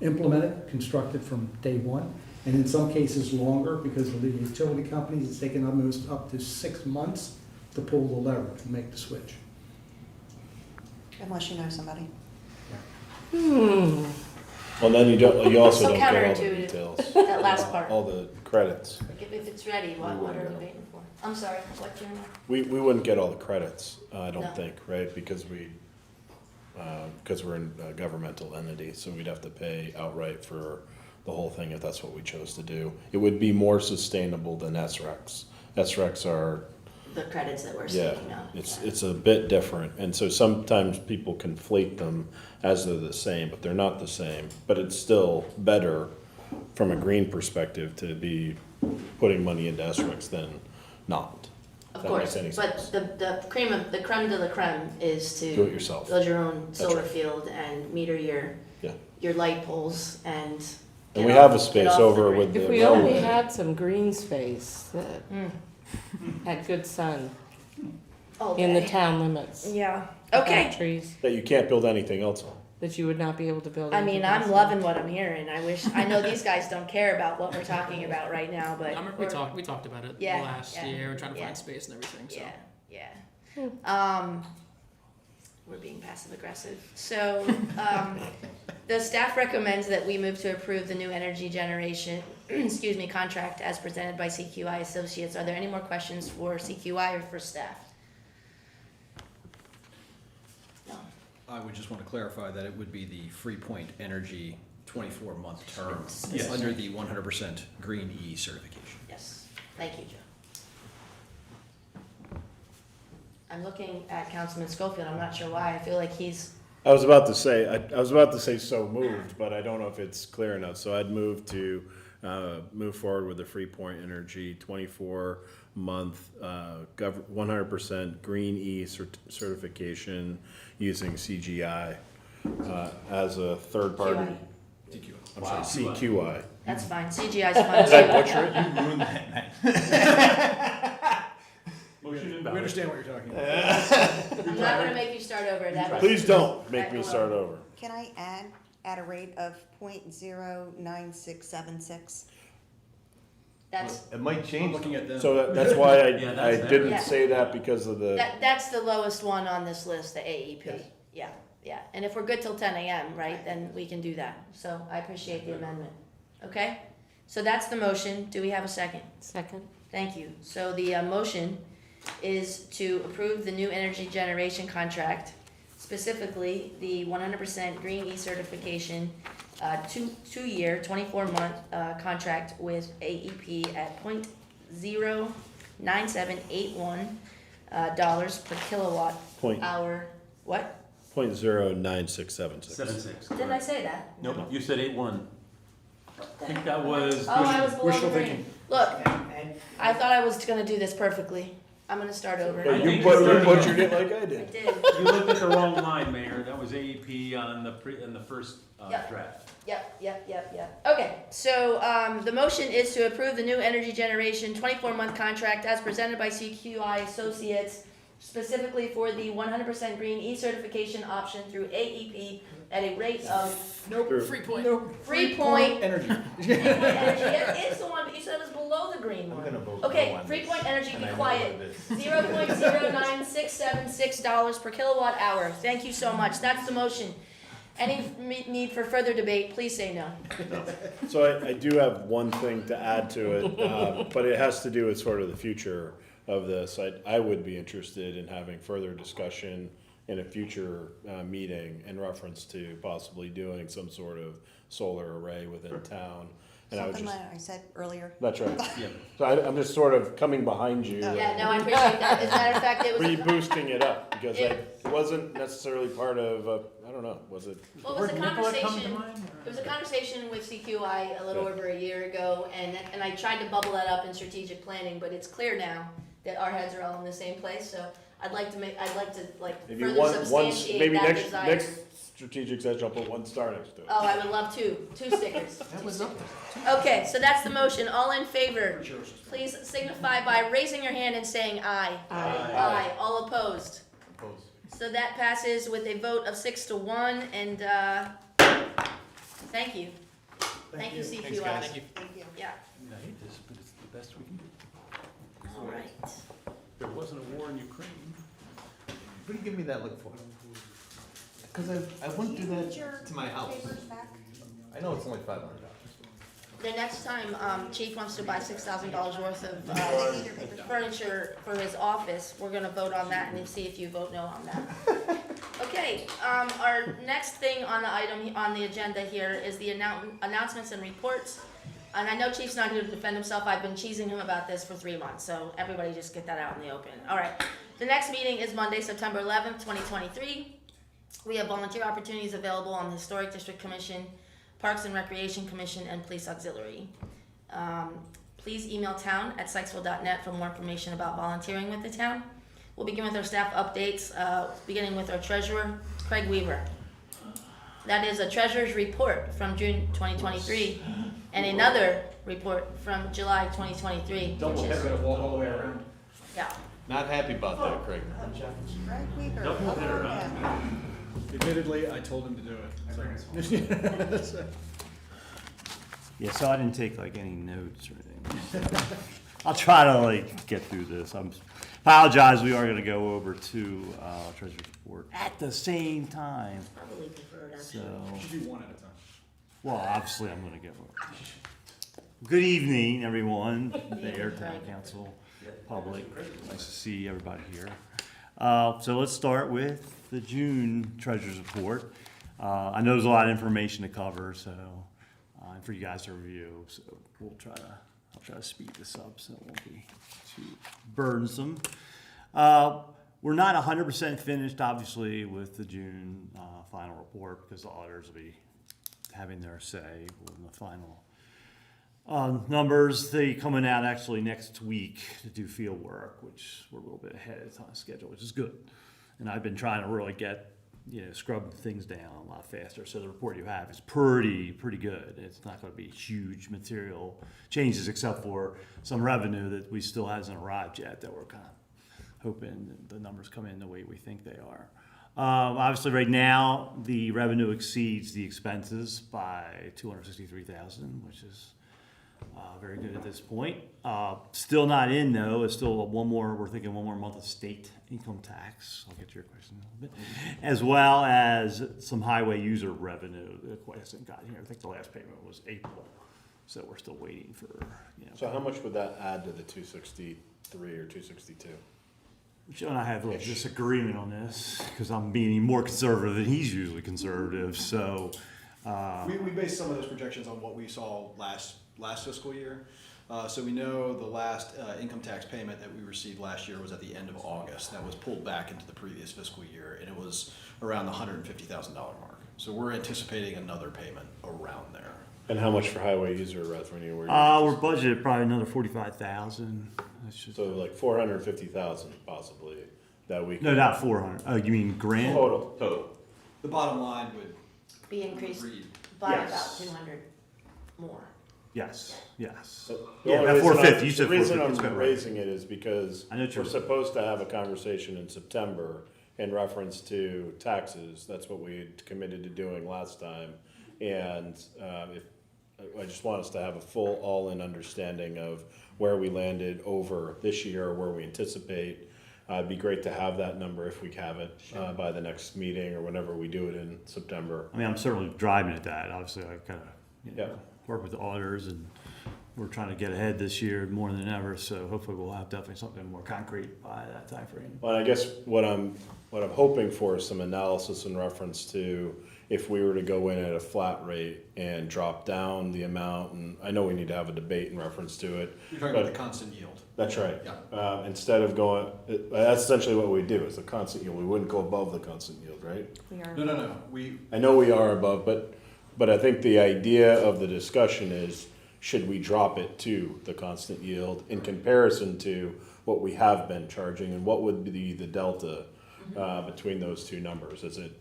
implemented, constructed from day one. And in some cases longer because of the utility companies, it's taken almost up to 6 months to pull the lever to make the switch.
Unless you know somebody.
Well, then you also
So
don't get all the
counterintuitive.
details.
That last part.
All the credits.
If it's ready, what are we waiting for? I'm sorry, what, Karen?
We wouldn't get all the credits, I
No.
don't think, right? Because we're in a governmental entity, so we'd have to pay outright for the whole thing if that's what we chose to do. It would be more sustainable than SRECs. SRECs are
the credits that we're
Yeah,
seeking out.
it's a bit different, and so sometimes people conflate them as they're the same, but they're not the same. But it's still better from a green perspective to be putting money into SRECs than not.
Of
That
course,
makes any
but
sense.
the creme de la creme is to
Do it yourself.
build your own solar
right.
field and meter
Yeah.
your light poles and.
And
get
we
off-
have a
get
space
off the
over
grid.
with
If
the
we only
railroad.
had some green space that had good sun in the
Okay.
town limits.
Yeah,
without
okay.
Trees,
That you can't build anything else on.
that you would not be able to build.
I mean,
anything
I'm
else on.
loving what I'm hearing. I know these guys don't care about what we're talking about right now, but.
We talked about it
Yeah,
last
yeah,
year, trying to
yeah.
find space and everything, so.
Yeah. We're being passive aggressive. So, the staff recommends that we move to approve the new energy generation, contract as presented by CQI Associates. Are there any more questions for CQI or for staff? No.
I would just want to clarify that it would be the Freepoint Energy 24-month term
Yes.
under the 100% Green E certification.
Yes. Thank you, Joe. I'm looking at Councilman Schofield. I'm not sure why. I feel like he's.
I was about to say so moved, but I don't know if it's clear enough. So I'd move to move forward with the Freepoint Energy 24-month 100% Green E certification using CGI as a third party.
QI.
I'm sorry, CQI.
That's fine. CGI's fine.
Did I butcher it?
You ruined that night.
Motion
We
invalid.
understand what you're talking about.
I'm not gonna make you start over. That was.
Please don't make me start over.
Can I add at a rate of 0.09676?
That's,
It might
I'm
change.
looking at them.
So that's why I
Yeah, that's better.
didn't
Yeah.
say that because of the.
that's the lowest one on this list, the AEP.
Yes.
Yeah, yeah. And if we're good till 10 a.m., right, then we can do that. So I appreciate the amendment. Okay? So that's the motion. Do we have a second?
Second.
Thank you. So the motion is to approve the new energy generation contract, specifically the 100% Green E certification, two-year, 24-month contract with AEP at $0.9781 dollars per kilowatt
Point
hour. What?
0.09676.
7-6.
Didn't I say that?
Nope, you said 8-1. I think that was.
Oh, I was below
wishful
the green.
thinking.
Look, I thought I was gonna do this perfectly. I'm gonna start over.
I
You
think
butchered it like I
I
did.
did.
You looked at the wrong line, Mayor. That was AEP on the first
Yep.
draft.
Yep. Okay, so, the motion is to approve the new energy generation 24-month contract as presented by CQI Associates, specifically for the 100% Green E certification option through AEP at a rate of
Freepoint.
Freepoint
Energy.
Energy. Yeah, it's the one, but you said it was below the green
I'm
one.
gonna vote
Okay,
no on this,
Freepoint Energy,
and
be
I know
quiet.
what it is.
$0.09676 per kilowatt hour. Thank you so much. That's the motion. Any need for further debate, please say no.
So I do have one thing to add to it, but it has to do with sort of the future of this. I would be interested in having further discussion in a future meeting in reference to possibly doing some sort of solar array within town. And I would
Something
just,
that I said earlier.
that's right.
Yeah.
So I'm just sort of coming behind you.
Yeah, no, I appreciate that. As a matter of fact, it was.
Re-boosting it up, because
It-
it wasn't necessarily part of, I don't know, was it?
Well, it was a
Word Nicola come to
conversation,
mind,
it was a conversation with CQI a little
Yeah.
over a year ago, and I tried to bubble that up in strategic planning, but it's clear now that our heads are all in the same place, so I'd like to
Maybe
further
one,
substantiate
maybe
that
next,
desire.
next strategic session, I'll put one star next to it.
Oh, I would love two stickers.
That was up there.
Okay, so that's the motion. All in favor, please signify by raising your hand and saying aye. Aye. All opposed.
Opposed.
So that passes with a vote of 6-1, and, thank you. Thank you, CQI.
Thanks, guys.
Thank you.
Thank you.
Yeah,
I hate this, but it's the best we can do.
all right.
There wasn't a war in Ukraine.
What do you give me that look for? Because I wouldn't do that to my house. I know it's only $500.
The next time Chief wants to buy $6,000 worth of furniture for his office, we're gonna vote on that and then see if you vote no on that. Okay, our next thing on the item, on the agenda here is the announcements and reports. and I know Chief's not here to defend himself, I've been cheesing him about this for 3 months, so everybody just get that out in the open. All right, the next meeting is Monday, September 11th, 2023. We have volunteer opportunities available on the Historic District Commission, Parks and Recreation Commission, and Police Auxiliary. Please email town@sykesville.net for more information about volunteering with the town. We'll begin with our staff updates, beginning with our treasurer, Craig Weaver. That is a treasurer's report from June 2023 and another report from July 2023.
Double
which is-
header, walk all the way around.
Yeah.
Not happy about that, Craig.
Right, Weaver.
Double header, huh?
Yeah.
Admittedly, I told him to do it.
Yeah, so I didn't take like any notes or anything. I'll try to like get through this. Apologize, we are gonna go over to treasurer's report at the same time.
Probably preferred, actually.
So,
Should do one at a time.
well, obviously I'm gonna get one. Good evening, everyone, there, town
Craig.
council, public. Nice to see everybody here. So let's start with the June treasurer's report. I know there's a lot of information to cover, so, and for you guys to review, so I'll try to speed this up so it won't be too burdensome. We're not 100% finished, obviously, with the June final report because the auditors will be having their say on the final numbers. They coming out actually next week to do field work, which we're a little bit ahead of time schedule, which is good. And I've been trying to really get, scrub things down a lot faster. So the report you have is pretty good. It's not going to be huge material changes except for some revenue that we still hasn't arrived yet that we're kind of hoping the numbers come in the way we think they are. Obviously, right now the revenue exceeds the expenses by $263,000, which is very good at this point. Still not in though. It's still we're thinking one more month of state income tax. I'll get to your question in a little bit. As well as some highway user revenue that hasn't gotten here. I think the last payment was April. So we're still waiting for,
So how much would that add to the 263 or 262?
Joe and I have a little disagreement on this because I'm being more conservative than he's usually conservative. So
We based some of those projections on what we saw last fiscal year. So we know the last income tax payment that we received last year was at the end of August. That was pulled back into the previous fiscal year, and it was around the $150,000 mark. So we're anticipating another payment around there.
And how much for highway user revenue?
we're budgeted probably another $45,000.
So like 450,000 possibly that we.
No, not 400. Oh, you mean grant?
Total.
The bottom line would
Be increased
read.
by
Yes.
about 200 more.
Yes.
The
Yeah,
only
that
reason
450. You said
The reason
450. It's
I'm
about right.
raising it is because
I know
we're supposed to have a conversation in September in reference to taxes. That's what we had committed to doing last time. And I just want us to have a full all-in understanding of where we landed over this year, or where we anticipate. It'd be great to have that number if we have it by the next meeting or whenever we do it in September.
I mean, I'm certainly driving at that. Obviously, I kind of
Yeah.
work with the auditors, and we're trying to get ahead this year more than ever. So hopefully, we'll have definitely something more concrete by that time frame.
Well, I guess what I'm hoping for is some analysis in reference to if we were to go in at a flat rate and drop down the amount, and I know we need to have a debate in reference to it.
You're talking about the constant yield.
That's right.
Yeah.
Instead of going, that's essentially what we do, is the constant yield. We wouldn't go above the constant yield, right?
We are.
No.
I know we are above, but I think the idea of the discussion is, should we drop it to the constant yield in comparison to what we have been charging, and what would be the delta between those two numbers? Is it,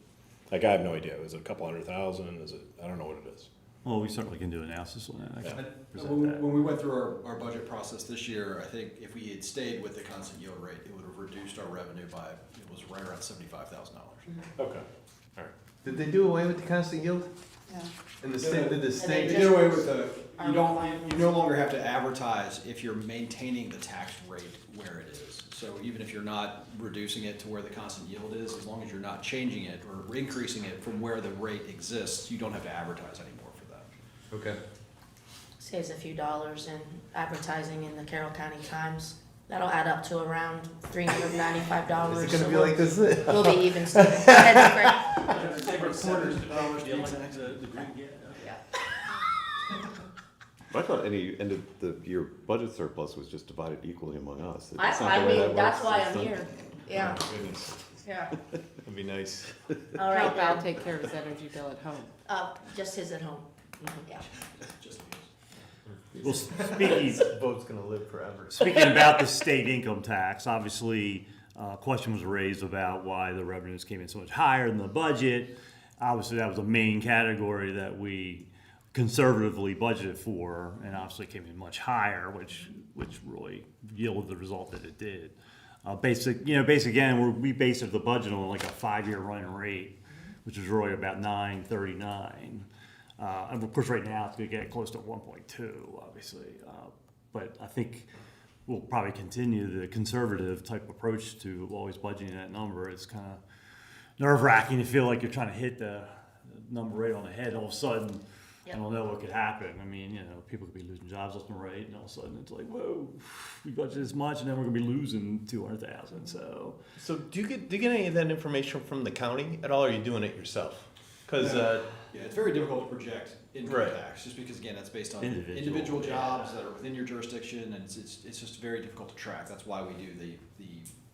like, I have no idea. Is it a couple 100,000? Is it, I don't know what it is.
Well, we certainly can do analysis on that. I can present
When
that.
we went through our budget process this year, I think if we had stayed with the constant yield rate, it would have reduced our revenue by, it was right around $75,000.
Okay. All right.
Did they do away with the constant yield?
Yeah.
And the state, did the
They
state?
did away with you no longer have to advertise if you're maintaining the tax rate where it is. So even if you're not reducing it to where the constant yield is, as long as you're not changing it or increasing it from where the rate exists, you don't have to advertise anymore for that.
Okay.
Saves a few dollars in advertising in the Carroll County Times. That'll add up to around $395.
Is it gonna
so
be like this?
we'll be even, Stephen. That's great.
Reporters,
Yeah.
I thought any end of the year budget surplus was just divided equally among us.
I
That's not the way that
mean, that's
works.
why
It's
I'm
done-
here. Yeah,
Goodness,
yeah.
that'd be nice.
All right,
I'll take care of his energy bill at home.
just his at home. Yeah.
Well, speaking,
Vote's gonna live forever.
speaking about the state income tax, obviously, a question was raised about why the revenues came in so much higher than the budget. Obviously, that was a main category that we conservatively budgeted for, and obviously came in much higher, which really yielded the result that it did. Again, we based the budget on like a 5-year running rate, which is really about 939. And of course, right now it's going to get close to 1.2, obviously. But I think we'll probably continue the conservative type approach to always budgeting that number. It's kind of nerve-wracking to feel like you're trying to hit the number right on the head. All of a sudden, I don't know what could happen. I mean, people could be losing jobs left and right, and all of a sudden it's like, whoa, we budgeted this much, and then we're going to be losing 200,000. So
Do you get any of that information from the county at all, or are you doing it yourself? Because
Yeah, it's very difficult to project income
Right.
tax, just because, again, that's based on
Individual,
individual
yeah.
jobs that are within your jurisdiction, and it's just very difficult to track. That's why we do the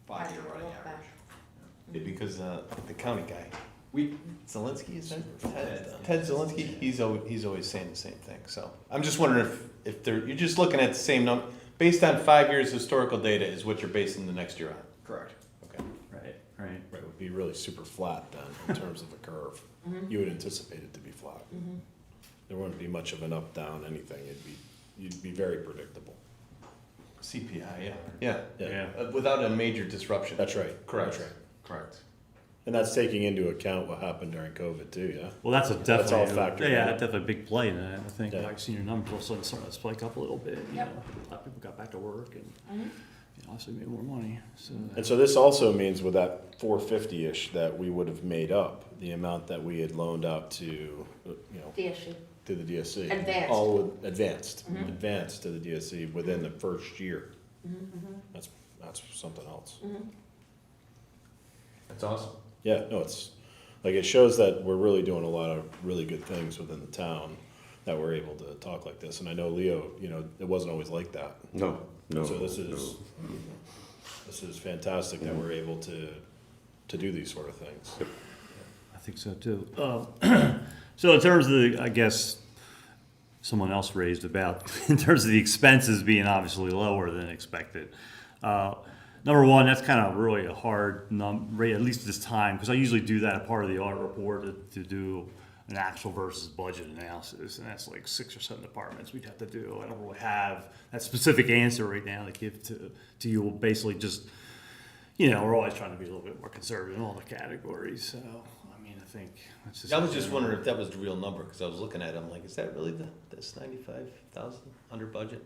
5-year running average.
because the county guy,
We,
Zelensky, is that
Ted.
Ted Zelensky? He's always saying the same thing. So I'm just wondering if you're just looking at the same number based on 5 years historical data is what you're basing the next year on.
correct.
Okay.
right.
Right, it would be really super flat then, in terms of the curve. You would anticipate it to be flat. There wouldn't be much of an up, down, anything. You'd be very predictable.
CPI, yeah.
Yeah.
Without a major disruption.
That's right.
Correct.
That's right.
Correct.
And that's taking into account what happened during COVID too, yeah?
Well, that's
That's all factored in.
Yeah, definitely a big play in that. I think
Yeah.
I've seen your numbers all of a sudden starting to spike up a little bit. You
Yep.
know, a lot of people got back to work and obviously made more money. So
And so this also means with that 450-ish that we would have made up the amount that we had loaned out to,
The issue.
to the DSC.
Advanced.
Advanced to the DSC within the first year. That's something else.
That's awesome.
Yeah, no, it's, like, it shows that we're really doing a lot of really good things within the town, that we're able to talk like this. And I know Leo, it wasn't always like that.
No.
So this is fantastic that we're able to do these sort of things.
I think so too. So in terms of I guess someone else raised about, in terms of the expenses being obviously lower than expected. Number one, that's kind of really a hard rate, at least this time, because I usually do that as part of the audit report to do an actual versus budget analysis, and that's like 6 or 7 departments we'd have to do. I don't really have that specific answer right now to give to you. We'll basically just, we're always trying to be a little bit more conservative in all the categories. So, I mean, I think that's just.
I was just wondering if that was the real number, because I was looking at it, I'm like, is that really that's 95,000 under budget?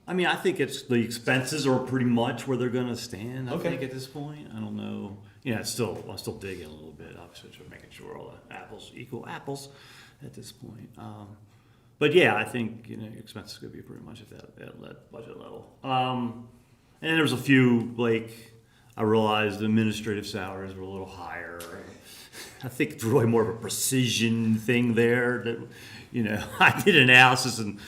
I mean, I think it's the expenses are pretty much where they're going to stand. I
Okay.
think at this point, I don't know. I'm still digging a little bit. Obviously, just making sure all the apples equal apples at this point. But yeah, I think expenses could be pretty much at that budget level. And there was a few I realized the administrative salaries were a little higher. I think it's really more of a precision thing there. That I did analysis and.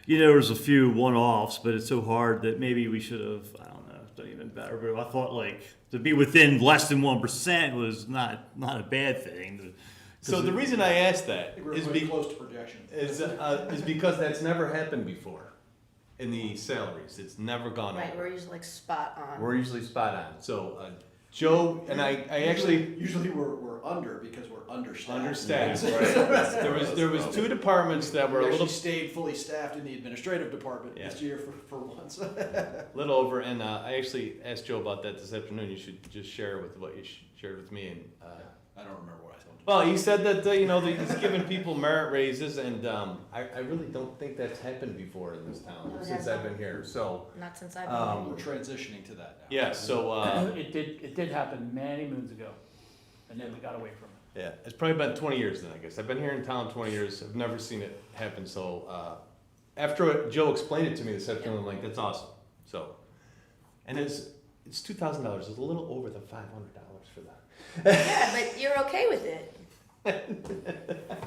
There's a few one-offs, but it's so hard that maybe we should have, I don't know, done even better. But I thought to be within less than 1% was not a bad thing.
So the reason I asked that
We're
is
really close to projection.
is because that's never happened before in the salaries. It's never gone
Right,
over.
we're usually spot on.
We're usually spot on. So Joe and I actually
Usually we're under because we're understaffed.
understand. Right? There was 2 departments that were
We
a
actually
little
stayed fully staffed in the administrative department
Yeah.
this year for once.
little over, and I actually asked Joe about that this afternoon. You should just share with what you shared with me. And
I don't remember what I told you.
well, you said that that he's giving people merit raises, and I really don't think that's happened before in this town
No, it
since
has
I've been here. So
Not since I've
We're
been
transitioning to that now.
yeah, so
It did happen many moons ago, and then we got away from it.
yeah, it's probably been 20 years then. I guess I've been here in town 20 years. I've never seen it happen. So after Joe explained it to me this afternoon, I'm like, that's awesome. So, and it's $2,000. It's a little over the $500 for that.
Yeah, but you're okay with it.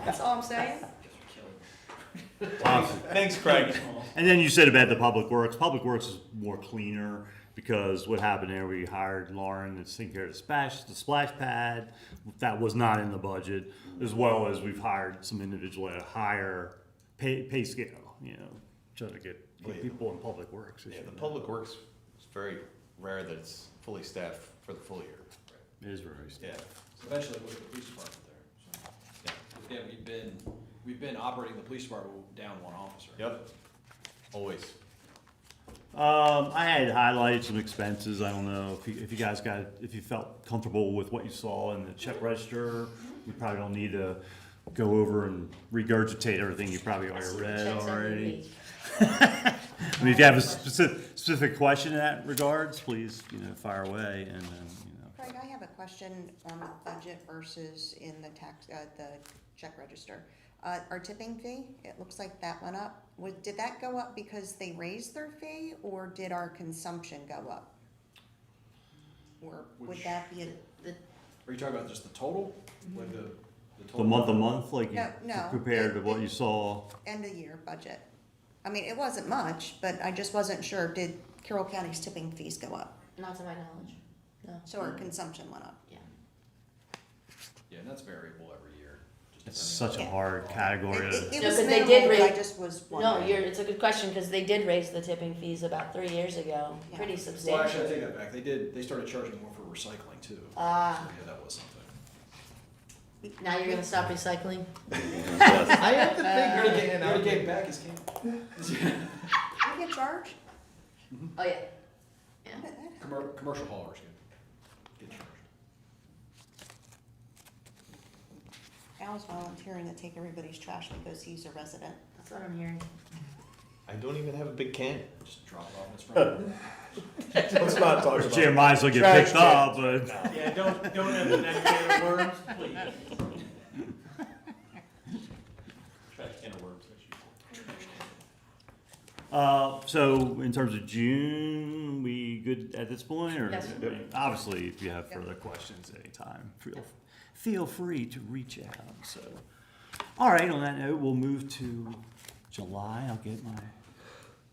That's all I'm saying.
Thanks, Craig.
And then you said about the Public Works. Public Works is more cleaner because what happened there, we hired Lauren to take care of the splash pad. That was not in the budget, as well as we've hired some individual at a higher pay scale, you know, trying to get people in Public Works.
Yeah, the Public Works is very rare that it's fully staffed for the full year.
It is very
Yeah.
Eventually, we'll get the police department there. So, yeah, we've been operating the police department down one officer.
Yep. Always.
I had highlighted some expenses. I don't know if you guys if you felt comfortable with what you saw in the check register. We probably don't need to go over and regurgitate everything you probably already read already. I mean, if you have a specific question in that regards, please, fire away and then,
Craig, I have a question on the budget versus in the tax, the check register. Our tipping fee, it looks like that went up. Did that go up because they raised their fee, or did our consumption go up? Or would that be
Are you talking about just the total? Like the
the
total?
month to month, like
No,
compared to what you saw?
end of year budget? I mean, it wasn't much, but I just wasn't sure. Did Carroll County's tipping fees go up?
Not to my knowledge, no.
So our consumption went up?
Yeah.
Yeah, and that's variable every year. just
It's
depending
such a
on-
hard category.
It
No,
was
'cause they
minimal,
did
but I
raise-
just was
No,
wondering.
it's a good question, because they did raise the tipping fees about 3 years ago,
Yeah.
pretty
Well, actually, I
substantially.
take that back. They started charging more for recycling too.
Ah.
So, yeah, that was something.
Now you're gonna stop recycling?
I have to think.
You already gave back his can.
We get charged?
Oh, yeah. Yeah.
How did that happen?
Commercial haulers get charged.
Al's volunteering to take everybody's trash because he's a resident.
That's what I'm hearing.
I don't even have a big can.
Just drop it off in his front.
Let's not talk
Chair might as well get
trash
picked up, but.
Yeah, don't have the next can of worms, please. Trash can of worms,
So in terms of June, we good at this point, or?
Yes.
I mean, obviously, if you have further questions anytime, feel free to reach out, so. All right, on that note, we'll move to July. I'll get my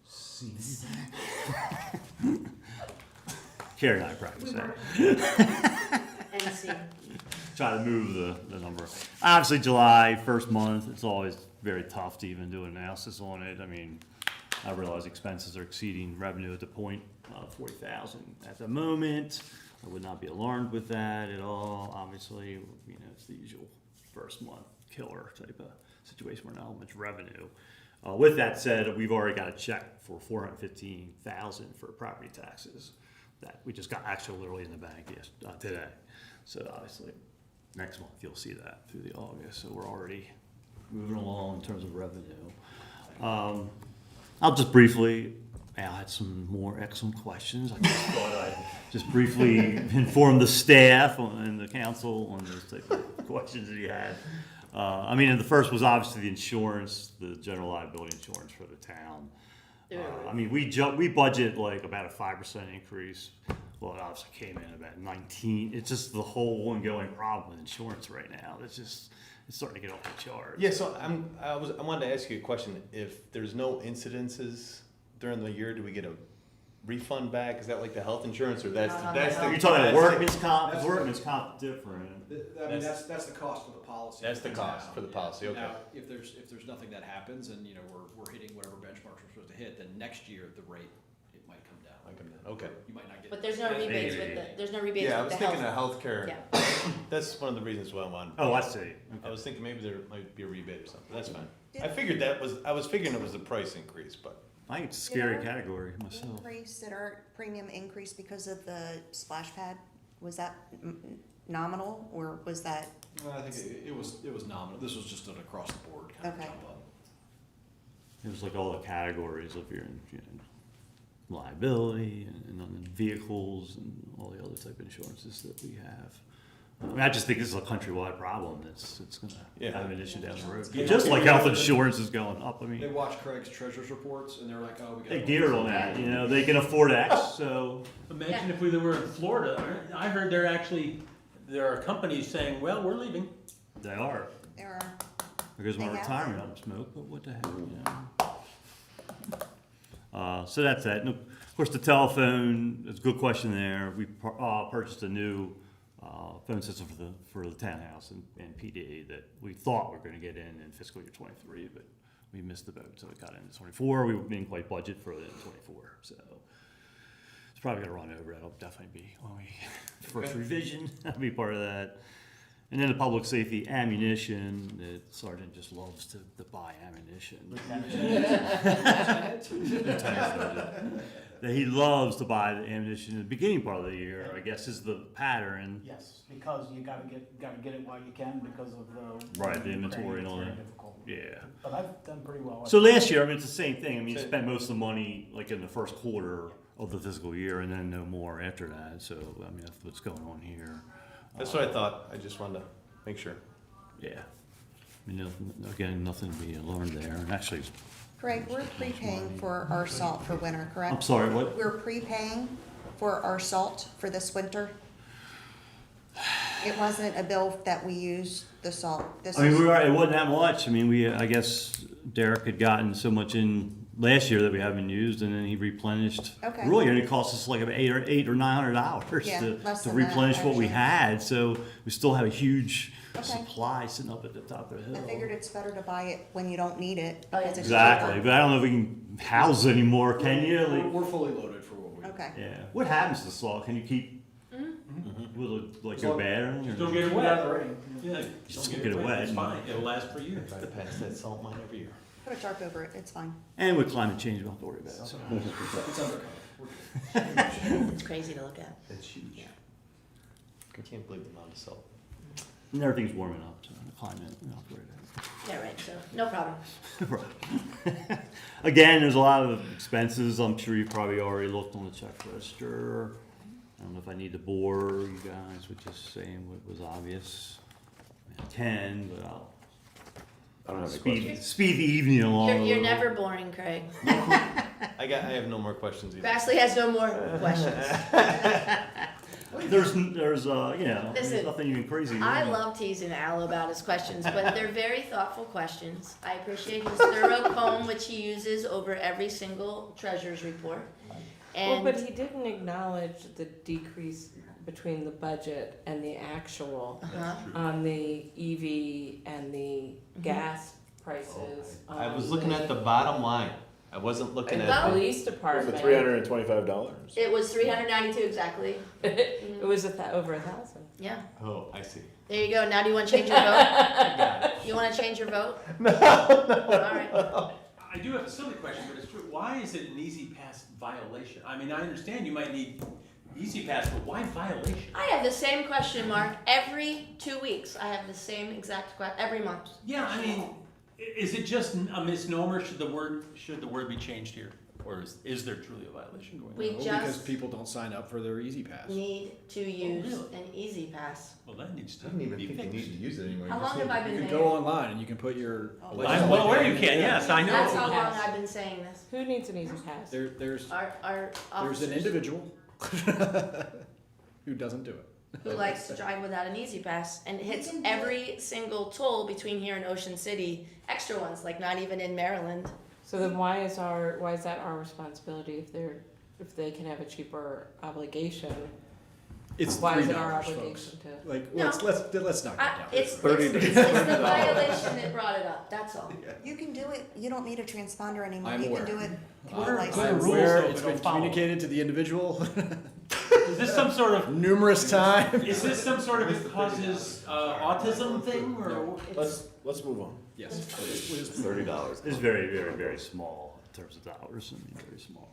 seat. Carrie and I practice that.
NC.
Try to move the number. Obviously, July, first month, it's always very tough to even do an analysis on it. I mean, I realize expenses are exceeding revenue at the point of 40,000 at the moment. I would not be alarmed with that at all. Obviously, it's the usual first month killer type of situation where not much revenue. With that said, we've already got a check for $415,000 for property taxes that we just got actually literally in the bank today. So obviously, next month you'll see that through the August. So we're already moving along in terms of revenue. I'll just briefly, Al had some more excellent questions. I just thought I'd just briefly inform the staff and the council on those type of questions that he had. I mean, and the first was obviously the insurance, the general liability insurance for the town. I mean, we budget like about a 5% increase. Well, it obviously came in about 19. It's just the whole ongoing problem with insurance right now. It's starting to get off the charts.
Yeah, so I wanted to ask you a question. If there's no incidences during the year, do we get a refund back? Is that like the health insurance, or that's
No,
that's
no,
the
no.
You're talking about
that's
workman's comp.
that's
Workman's comp different.
I mean, that's the cost for the policy.
That's the cost for the policy, okay.
Now, if there's nothing that happens and, we're hitting whatever benchmarks we're supposed to hit, then next year the rate, it might come down.
Okay.
You might not get.
But there's no rebates with there's no rebates
Yeah, I
with
was
the
thinking
health.
of healthcare.
Yeah.
That's one of the reasons why I'm on.
Oh, I see.
I was thinking maybe there might be a rebate or something. That's fine. I was figuring it was a price increase, but.
I think it's a scary
Did our
category myself.
Did our premium increase because of the splash pad? Was that nominal, or was that?
I think it was nominal. This was just an across the board kind of
Okay.
jump up.
It was like all the categories of your liability and then vehicles and all the other type of insurances that we have. I mean, I just think this is a countrywide problem. It's going to have an issue down the road.
Yeah.
Just like health insurance is going up. I
They
mean,
watch Craig's treasurer's reports and they're like, oh, we got.
they geared on that. They can afford X. So
Imagine if we were in Florida. I heard there are companies saying, well, we're leaving.
they are.
There are.
Because my
They have
retirement, I
them.
don't smoke, but what the heck, you know? So that's that. And of course, the telephone, it's a good question there. We purchased a new phone system for the townhouse and PD that we thought we were gonna get in fiscal year '23, but we missed the boat, so it got into '24. We didn't quite budget for it in '24, so it's probably gonna run over. That'll definitely be when we first revision. That'll be part of that. And then the public safety ammunition, the sergeant just loves to buy ammunition. That he loves to buy the ammunition in the beginning part of the year, I guess is the pattern.
Yes, because you gotta get it while you can because of the.
Right, the inventory and all
It's very
that.
difficult.
Yeah.
But I've done pretty well.
So last year, I mean, it's the same thing. I mean, you spent most of the money like in the first quarter of the fiscal year and then no more after that. So, I mean, that's what's going on here.
That's what I thought. I just wanted to make sure.
Yeah. I mean, again, nothing to be alarmed there. And actually,
Greg, we're prepaying for our salt for winter, correct?
I'm sorry, what?
We're prepaying for our salt for this winter. It wasn't a bill that we used, the salt. This
I mean,
is-
it wasn't that much. I mean, I guess Derek had gotten so much in last year that we haven't used, and then he replenished.
Okay.
Really, and it cost us like $800 or $900
Yeah, less
to
than that,
replenish what we
actually.
had. So we still have a huge
Okay.
supply sitting up at the top of the hill.
I figured it's better to buy it when you don't need it.
Oh, yeah.
because it's
Exactly,
cheaper.
but I don't know if we can house it anymore. Can you? Like,
We're fully loaded for what we.
Okay.
yeah. What happens to salt? Can you keep? Will it like go bad? Or
Don't get it wet. Yeah,
Just
don't
get it wet.
It's fine, it'll last for years.
Try to pass that salt mine every year.
Put a tarp over it, it's fine.
And with climate change, we don't have to worry about it. So.
It's undercover.
It's crazy to look at.
That's huge. I can't believe the amount of salt.
And everything's warming up, so the climate, we don't have to worry about it.
Yeah, right, so, no problem.
Right. Again, there's a lot of expenses. I'm sure you probably already looked on the check register. I don't know if I need to bore you guys with just saying what was obvious. I can, but I'll
I don't have any
speed
questions.
the evening along.
You're never boring, Craig.
I have no more questions either.
Grassley has no more questions.
There's you know, there's
Listen,
nothing even crazy.
I love teasing Al about his questions, but they're very thoughtful questions. I appreciate his thorough comb, which he uses over every single treasurer's report.
Well,
And
but he didn't acknowledge the decrease between the budget and the actual on the EV and the gas prices.
I
on
was looking at the bottom line. I wasn't looking
The
at.
police
Was it
department.
$325?
it was 392 exactly.
It was over 1,000.
Yeah,
Oh, I see.
there you go. Now do you want to change your vote? You want to change your vote? No. All right.
I do have a silly question, but it's true. Why is it an easy pass violation? I mean, I understand you might need easy pass, but why violation?
I have the same question, Mark. Every 2 weeks, I have the same exact question. Every month.
Yeah, I mean, is it just a misnomer? Should the word be changed here? Or is there truly a violation going on?
We
No, because
just
people don't sign up for their Easy Pass.
need to use
really?
an easy pass.
Well, that needs to
I didn't even
be
think you
fixed.
need to use it anymore.
How long have I been
You can
there?
go online and you can put your.
I'm well aware you can, yes, I
That's
know.
how long I've been saying this.
Who needs an easy pass?
There's
Our
an
officers
individual who doesn't do it.
who likes to drive without an easy pass and hits every single toll between here and Ocean City, extra ones, like not even in Maryland.
So then why is that our responsibility if they can have a cheaper obligation?
It's
Why is it
$3,
our
folks.
obligation to?
Like,
No.
let's knock that down.
It's the violation that brought it up, that's all.
You can do it, you don't need a transponder anymore.
I'm
You
aware.
can do it
What
with
are-
a
what are
license.
rules
Where
that
it's
we don't
been
follow?
communicated to the individual
Is this some sort of,
numerous times.
is this some sort of it causes autism thing, or?
Let's move on.
Yes.
$30.
It's very, very, very small in terms of dollars. I mean, very small.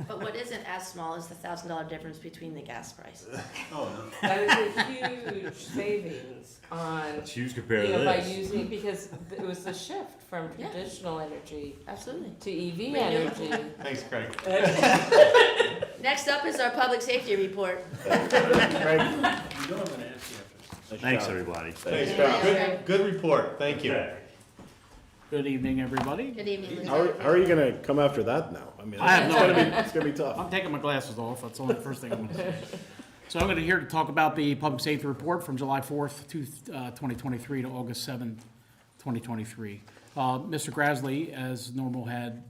But what isn't as small is the $1,000 difference between the gas prices.
Oh, no.
That is a huge savings on,
It's huge compared
you
to
know, by
this.
using, because it was the shift from
Yeah.
traditional energy
Absolutely.
to EV
Renewable.
energy.
Thanks, Craig.
Next up is our public safety report.
You know I'm gonna ask you after.
Thanks, everybody.
Thanks,
Thanks,
Craig.
Craig.
Good report. Thank you.
Okay.
Good evening, everybody.
Good evening.
How are you gonna come after that now? I mean,
I have no
it's gonna be tough.
I'm taking my glasses off, that's only the first thing I'm gonna say. So I'm gonna here to talk about the public safety report from July 4th to 2023 to August 7th,
2023. Mr. Grassley, as normal, had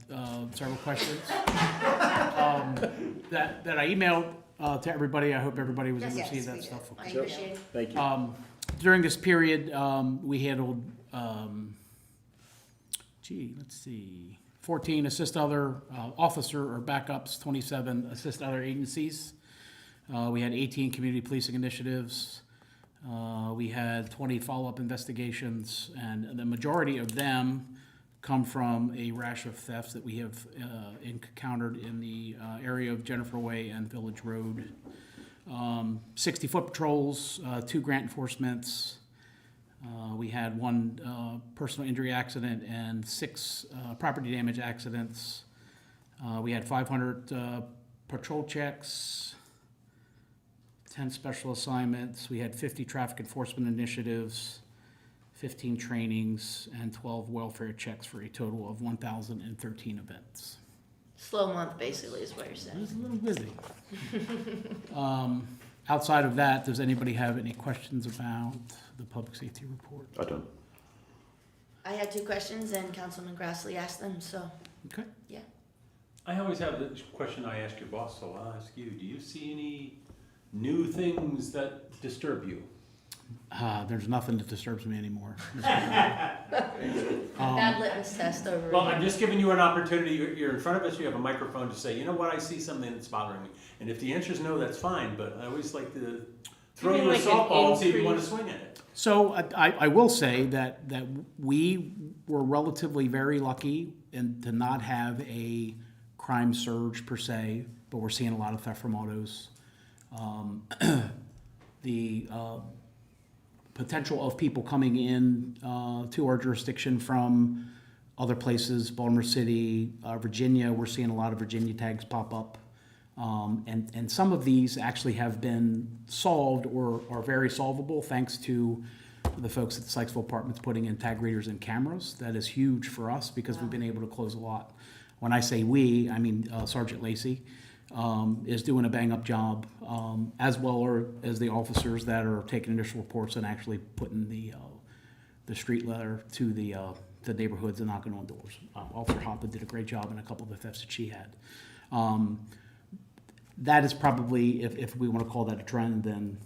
several questions that I emailed to everybody. I hope everybody was able to see that stuff.
I appreciate it.
Thank you.
During this period, we handled, 14 assist other officer or backups, 27 assist other agencies. We had 18 community policing initiatives. We had 20 follow-up investigations, and the majority of them come from a rash of thefts that we have encountered in the area of Jennifer Way and Village Road. 60 foot patrols, 2 grant enforcements. We had 1 personal injury accident and 6 property damage accidents. We had 500 patrol checks, 10 special assignments. We had 50 traffic enforcement initiatives, 15 trainings, and 12 welfare checks for a total of 1,013 events.
Slow month, basically, is what you're
It
saying.
was a little busy. Outside of that, does anybody have any questions about the public safety report?
I don't.
I had 2 questions, and Councilman Grassley asked them, so,
Okay.
yeah.
I always have the question I asked your boss, so I'll ask you. Do you see any new things that disturb you?
There's nothing that disturbs me anymore.
Bad litmus test over.
Well, I'm just giving you an opportunity. You're in front of us, you have a microphone to say, you know what, I see something that's bothering me. And if the answer is no, that's fine, but I always like to throw you a
like an
softball and see if you want to
increase?
swing at it.
So I will say that we were relatively very lucky to not have a crime surge per se, but we're seeing a lot of theft from autos. The potential of people coming in to our jurisdiction from other places, Baltimore City, Virginia, we're seeing a lot of Virginia tags pop up. And some of these actually have been solved or are very solvable thanks to the folks at the Sykesville Apartments putting in tag readers and cameras. That is huge for us because we've been able to close a lot. When I say we, I mean Sergeant Lacey is doing a bang-up job, as well as the officers that are taking initial reports and actually putting the street letter to the neighborhoods and knocking on doors. Officer Hoppe did a great job in a couple of the thefts that she had. That is probably, if we want to call that a trend, then,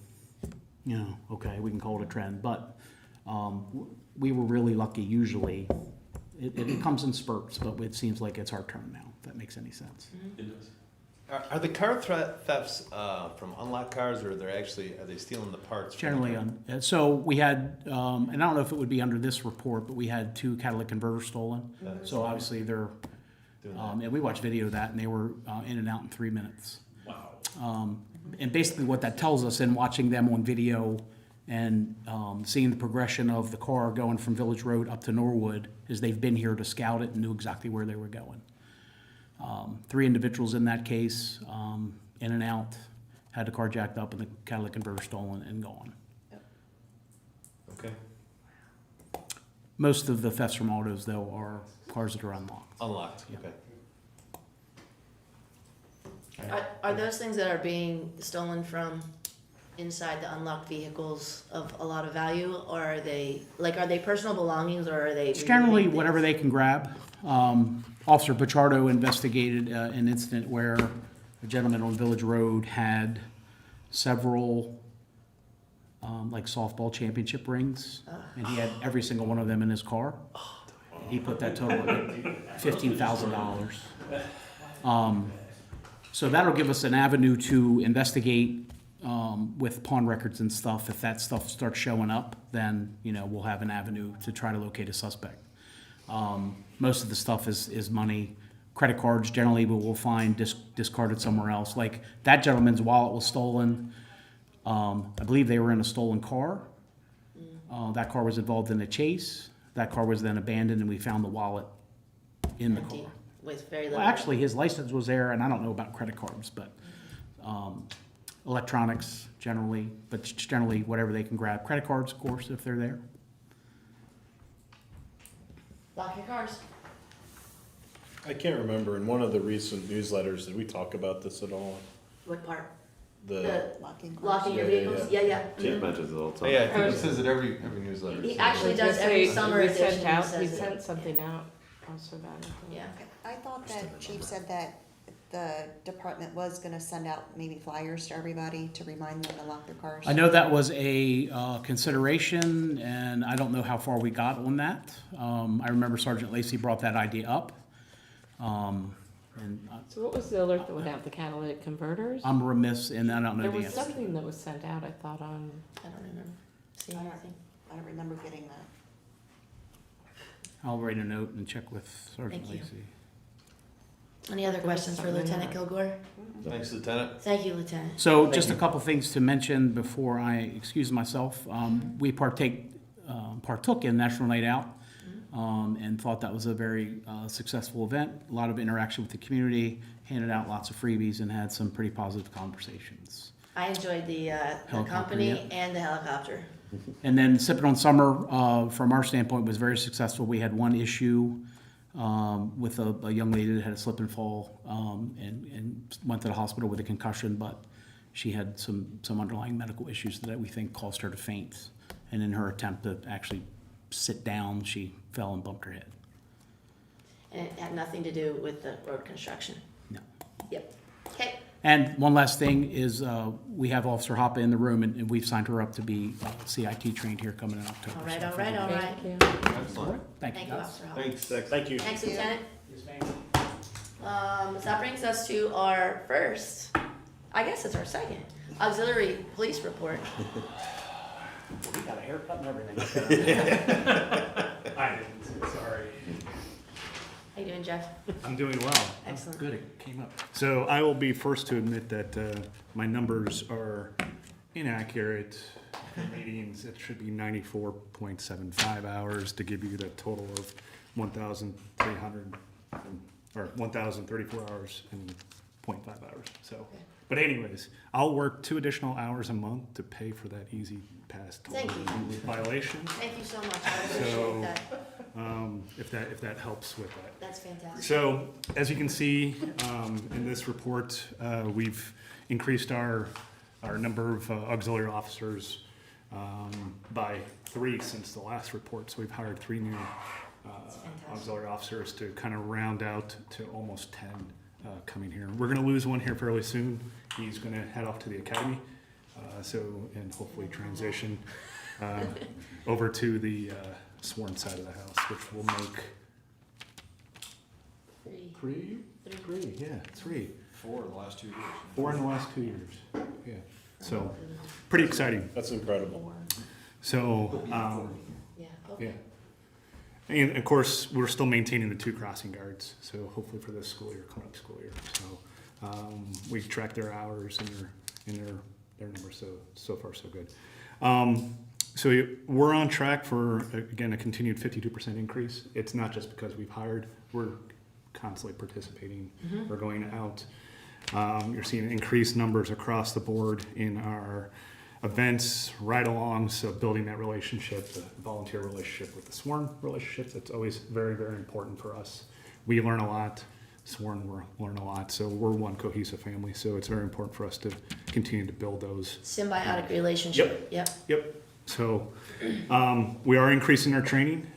okay, we can call it a trend. But we were really lucky usually. It comes in spurts, but it seems like it's our turn now, if that makes any sense.
It does.
Are the car thefts from unlocked cars, or are they stealing the parts?
Generally, so we had, and I don't know if it would be under this report, but we had 2 catalytic converters stolen. So obviously they're, and we watched video of that, and they were in and out in 3 minutes.
Wow.
And basically what that tells us in watching them on video and seeing the progression of the car going from Village Road up to Norwood is they've been here to scout it and knew exactly where they were going. 3 individuals in that case, in and out, had the car jacked up and the catalytic converter stolen and gone.
Okay.
Most of the thefts from autos, though, are cars that are unlocked.
Unlocked,
Yeah.
okay.
Are those things that are being stolen from inside the unlocked vehicles of a lot of value, or are they personal belongings, or are they?
It's generally whatever they can grab. Officer Pichardo investigated an incident where a gentleman on Village Road had several like softball championship rings, and he had every single one of them in his car. He put that total at $15,000. So that'll give us an avenue to investigate with pawn records and stuff. If that stuff starts showing up, then we'll have an avenue to try to locate a suspect. Most of the stuff is money. Credit cards generally we'll find discarded somewhere else. Like that gentleman's wallet was stolen. I believe they were in a stolen car. That car was involved in a chase. That car was then abandoned, and we found the wallet in the car.
With very little.
Well, actually, his license was there, and I don't know about credit cards, but electronics generally, but generally whatever they can grab. Credit cards, of course, if they're there.
Lock your cars.
I can't remember, in one of the recent newsletters, did we talk about this at all?
What part?
The,
locking your vehicles, yeah.
Chief mentions it all the time.
Yeah, I think he says it every newsletter.
He
so-
actually
I was
does
gonna
every
say,
summer
we
edition,
sent
he
out,
says
he
it.
sent something out also about it.
Yeah.
I thought that Chief said that the department was gonna send out maybe flyers to everybody to remind them to lock their cars.
I know that was a consideration, and I don't know how far we got on that. I remember Sergeant Lacey brought that idea up. And
So what was the alert that went out, the catalytic converters?
I'm remiss, and I don't know
There
the
was
answer.
something that was sent out, I thought, on,
I don't remember seeing anything.
I don't remember getting that.
I'll write a note and check with Sergeant
Thank you.
Lacey.
Any other questions for Lieutenant Kilgore?
Thanks, Lieutenant.
Thank you, Lieutenant.
So just a couple things to mention before I excuse myself. We partook in National Night Out, and thought that was a very successful event. A lot of interaction with the community, handed out lots of freebies, and had some pretty positive conversations.
I enjoyed the
Helicopter,
company
yeah.
and the helicopter.
And then Sippin' on Summer, from our standpoint, was very successful. We had one issue with a young lady that had a slip and fall, and went to the hospital with a concussion, but she had some underlying medical issues that we think caused her to faint. And in her attempt to actually sit down, she fell and bumped her head.
And it had nothing to do with the road construction.
No.
Yep. Okay.
And one last thing is, we have Officer Hoppe in the room, and we've signed her up to be CIT trained here coming in October.
All right,
So
all right, all right.
thank you.
Excellent.
Thank you,
Thank you,
guys.
Officer Hall.
Thanks.
Thank you.
Thanks,
Thank you.
Lieutenant.
Yes, ma'am.
So that brings us to our first, I guess it's our second, auxiliary police report.
We got a haircut and everything. I didn't, sorry.
How you doing, Jeff?
I'm doing well.
Excellent.
Good, it came up. So I will be first to admit that my numbers are inaccurate. For meetings, it should be 94.75 hours to give you the total of 1,300, or 1,034 hours and 0.5 hours, so. But anyways, I'll work 2 additional hours a month to pay for that easy pass
Thank you.
violation.
Thank you so much. I appreciate
So-
that.
If that helps with that.
That's fantastic.
So, as you can see in this report, we've increased our number of auxiliary officers by 3 since the last report. So we've hired 3 new auxiliary officers to kind of round out to almost 10 coming here. We're going to lose one here fairly soon. He's going to head off to the academy, and hopefully transition over to the sworn side of the house, which will make
3.
3, yeah, 3.
4 in the last 2 years.
4 in the last 2 years, yeah. So, pretty exciting.
That's incredible.
So,
Yeah, okay.
yeah. And of course, we're still maintaining the 2 crossing guards, so hopefully for this school year, coming up school year. So, we track their hours and their numbers, so far so good. So we're on track for, again, a continued 52% increase. It's not just because we've hired, we're constantly participating. We're going out. You're seeing increased numbers across the board in our events, ride-alongs, so building that relationship, the volunteer relationship with the sworn relationships. That's always very, very important for us. We learn a lot. Sworn learn a lot. So we're one cohesive family. So it's very important for us to continue to build those.
Symbiotic relationship.
Yep. So we are increasing our training.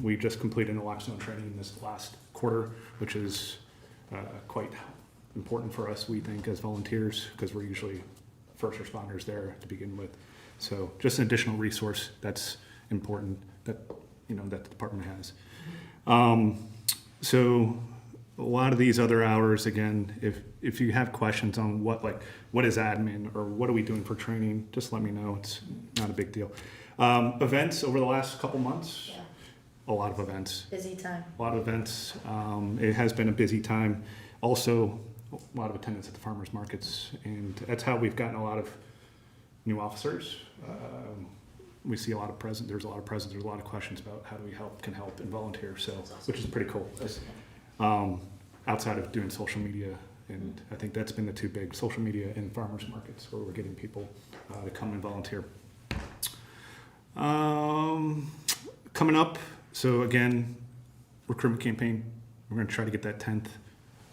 We just completed naloxone training this last quarter, which is quite important for us, we think, as volunteers, because we're usually first responders there to begin with. So just an additional resource that's important that that the department has. So a lot of these other hours, again, if you have questions on what is admin or what are we doing for training, just let me know. It's not a big deal. Events over the last couple months, a lot of events.
Busy time.
A lot of events. It has been a busy time. Also, a lot of attendance at the farmers markets, and that's how we've gotten a lot of new officers. We see a lot of present. There's a lot of presence. There's a lot of questions about how do we can help and volunteer. So, which is pretty cool. Outside of doing social media, and I think that's been the 2 big, social media and farmers markets, where we're getting people to come and volunteer. Coming up, so again, recruitment campaign. We're going to try to get that 10th,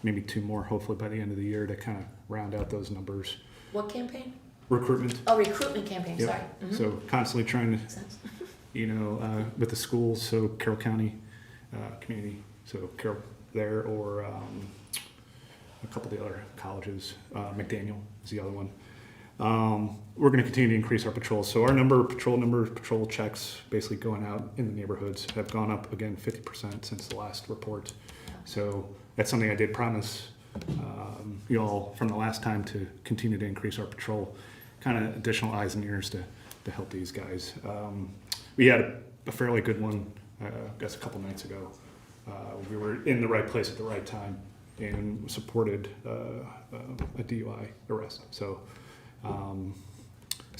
maybe 2 more, hopefully by the end of the year, to kind of round out those numbers.
What campaign?
recruitment.
Oh, recruitment campaign,
Yep.
sorry. Mhm.
So constantly trying to,
Makes sense.
with the schools, so Carroll County community, so Carroll there, or a couple of the other colleges, McDaniel is the other one. We're going to continue to increase our patrols. So our patrol checks, basically going out in the neighborhoods, have gone up again 50% since the last report. So that's something I did promise you all from the last time, to continue to increase our patrol, kind of additional eyes and ears to help these guys. We had a fairly good one, I guess a couple nights ago. We were in the right place at the right time and supported a DUI arrest. So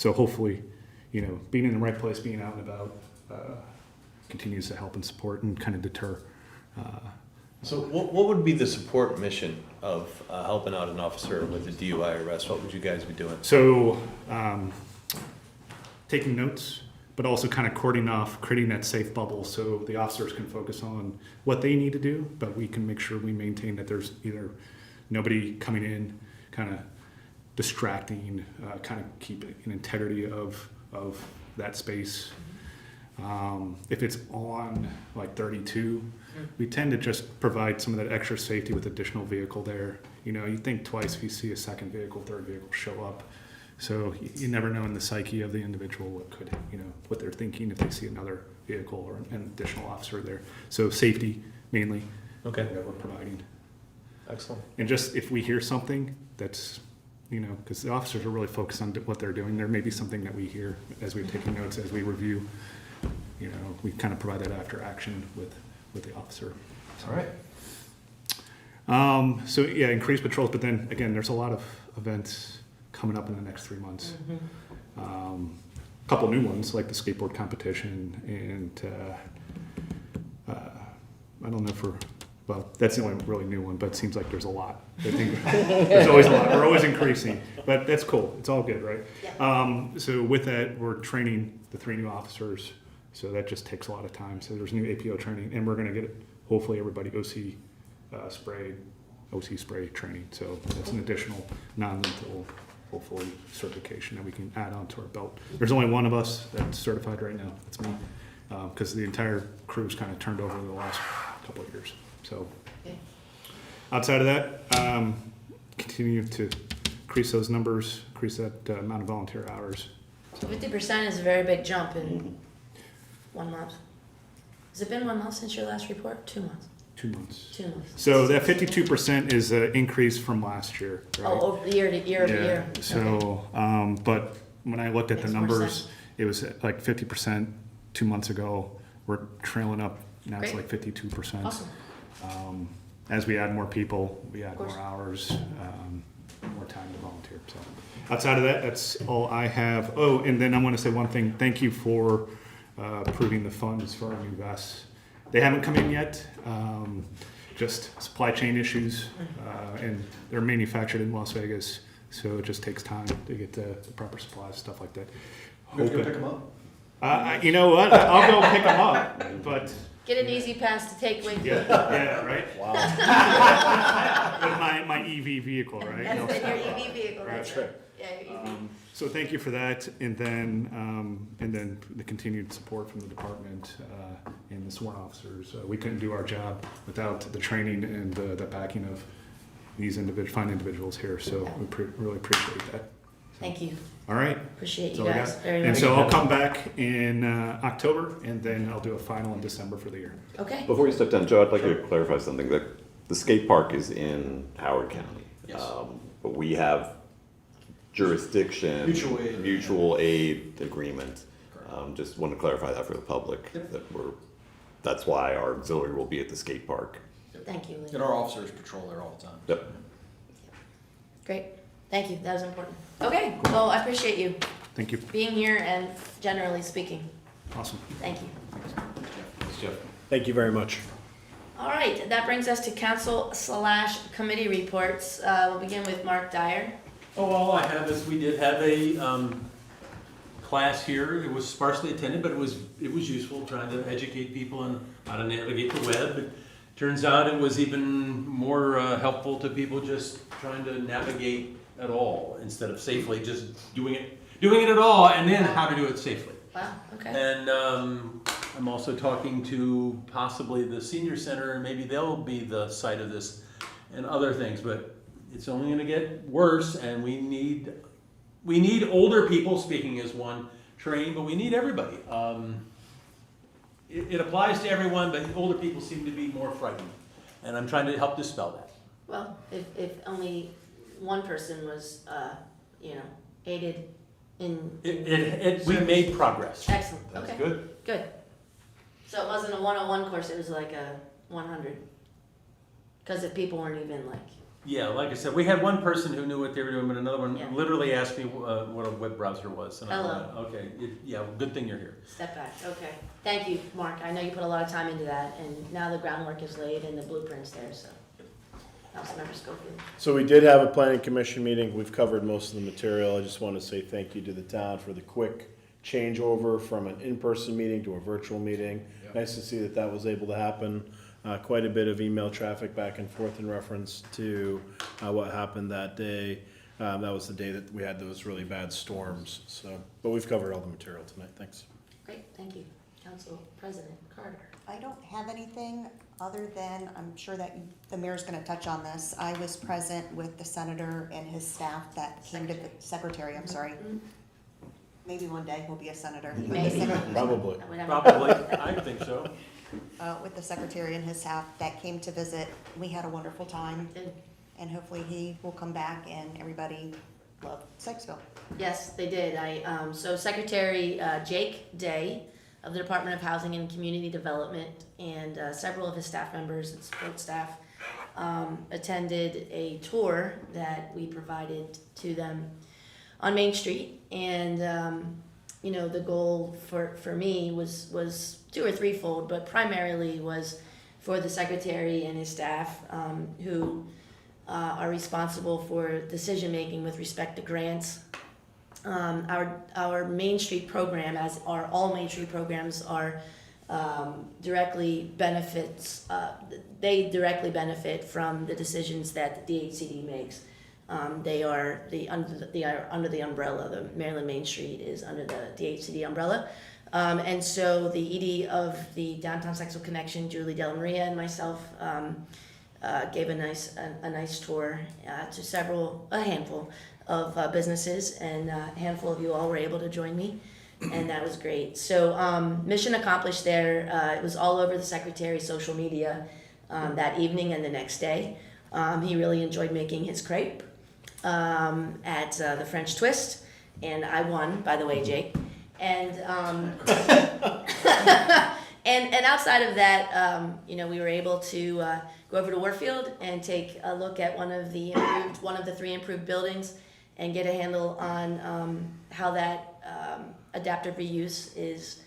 hopefully, being in the right place, being out and about, continues to help and support and kind of deter.
So what would be the support mission of helping out an officer with a DUI arrest? What would you guys be doing?
So, taking notes, but also kind of cording off, creating that safe bubble so the officers can focus on what they need to do, but we can make sure we maintain that there's either nobody coming in, kind of distracting, kind of keep an integrity of that space. If it's on like 32, we tend to just provide some of that extra safety with additional vehicle there. You think twice if you see a second vehicle, third vehicle show up. So you never know in the psyche of the individual what they're thinking if they see another vehicle or an additional officer there. So safety mainly.
Okay.
That we're providing.
Excellent.
And just if we hear something that's, because the officers are really focused on what they're doing, there may be something that we hear as we're taking notes, as we review. We kind of provide that after action with the officer.
All right.
So yeah, increased patrols, but then again, there's a lot of events coming up in the next 3 months. A couple new ones like the skateboard competition, and I don't know well, that's the only really new one, but it seems like there's a lot. I think there's always a lot. We're always increasing, but that's cool. It's all good, right?
Yeah.
So with that, we're training the 3 new officers. So that just takes a lot of time. So there's new APO training, and we're going to get hopefully everybody OC spray training. So that's an additional non-lethal, hopefully, certification that we can add on to our belt. There's only one of us that's certified right now. That's me, because the entire crew's kind of turned over the last couple of years. So outside of that, continue to increase those numbers, increase that amount of volunteer hours.
So 50% is a very big jump in 1 month. Has it been 1 month since your last report? 2 months?
2 months.
2 months.
So that 52% is an increase from last year, right?
Oh, over year over year.
So, but when I looked at the
Makes more
numbers,
sense.
it was like 50% 2 months ago. We're trailing up, now it's
Great.
like 52%.
Awesome.
As we add more people, we add
Of course.
more hours, more time to volunteer. So outside of that, that's all I have. Oh, and then I want to say one thing. Thank you for approving the funds for our new vests. They haven't come in yet, just supply chain issues, and they're manufactured in Las Vegas, so it just takes time to get the proper supplies, stuff like that.
You have to go pick them up?
You know what? I'll go pick them up, but
Get an easy pass to take with you.
yeah, right? Wow. With my EV vehicle, right?
That's your EV vehicle,
Right.
that's right. Yeah, your EV.
So thank you for that, and then the continued support from the department and the sworn officers. We couldn't do our job without the training and the backing of these fine individuals here, so we really appreciate that.
Thank you.
All right.
Appreciate
That's
you
all I
guys
got.
very
And
much.
so I'll come back in October, and then I'll do a final in December for the year.
Okay.
Before you step down, Joe, I'd like to clarify something. That the skate park is in Howard County.
Yes.
But we have jurisdiction.
Mutual aid.
Agreement. Just want to clarify that for the public, that that's why our auxiliary will be at the skate park.
Thank you, Lee.
And our officers patrol there all the time.
Yep.
Great. Thank you. That was important. Okay. Well, I appreciate you
Thank you.
being here and generally speaking.
Awesome.
Thank you.
Thanks, Jeff.
Thank you very much.
All right. That brings us to council/committee reports. We'll begin with Mark Dyer.
Oh, all I have is we did have a class here. It was sparsely attended, but it was useful trying to educate people on how to navigate the web. It turns out it was even more helpful to people just trying to navigate at all, instead of safely, just doing it at all, and then how to do it safely.
Wow, okay.
And I'm also talking to possibly the senior center, and maybe they'll be the site of this and other things, but it's only gonna get worse, and we need older people, speaking as one, trained, but we need everybody. It applies to everyone, but older people seem to be more frightened, and I'm trying to help dispel that.
Well, if only one person was, aided in.
We made progress.
Excellent,
That's
okay.
good.
Good. So it wasn't a 101 course, it was like a 100. Because if people weren't even like.
Yeah, like I said, we had one person who knew what they were doing, but another one
Yeah.
literally asked me what a web browser was. And I
Hello.
thought, okay, yeah, good thing you're here.
Step back, okay. Thank you, Mark. I know you put a lot of time into that, and now the groundwork is laid and the blueprint's there, so. Councilmember Schofield.
So we did have a planning commission meeting. We've covered most of the material. I just want to say thank you to the town for the quick changeover from an in-person meeting to a virtual meeting. Nice to see that that was able to happen. Quite a bit of email traffic back and forth in reference to what happened that day. That was the day that we had those really bad storms. So, but we've covered all the material tonight. Thanks.
Great, thank you. Council President Carter.
I don't have anything other than, I'm sure that the mayor's gonna touch on this. I was present with the senator and his staff that came to, secretary, I'm sorry. Maybe one day he'll be a senator.
Maybe.
Probably.
Probably, I think so.
With the secretary and his staff that came to visit. We had a wonderful time,
Good.
and hopefully he will come back and everybody loved Sykesville.
Yes, they did. So Secretary Jake Day of the Department of Housing and Community Development and several of his staff members and support staff attended a tour that we provided to them on Main Street. And, the goal for me was two or threefold, but primarily was for the secretary and his staff who are responsible for decision-making with respect to grants. Our Main Street program, as are all Main Street programs, are directly benefits. They directly benefit from the decisions that the DHCD makes. They are under the umbrella. The Maryland Main Street is under the DHCD umbrella, and so the ED of the Downtown Sykesville Connection, Julie Della Maria, and myself gave a nice tour to a handful of businesses, and a handful of you all were able to join me, and that was great. So mission accomplished there. It was all over the secretary's social media that evening and the next day. He really enjoyed making his crepe at the French Twist, and I won, by the way, Jake. And and outside of that, we were able to go over to Warfield and take a look at one of the 3 improved buildings, and get a handle on how that adaptive reuse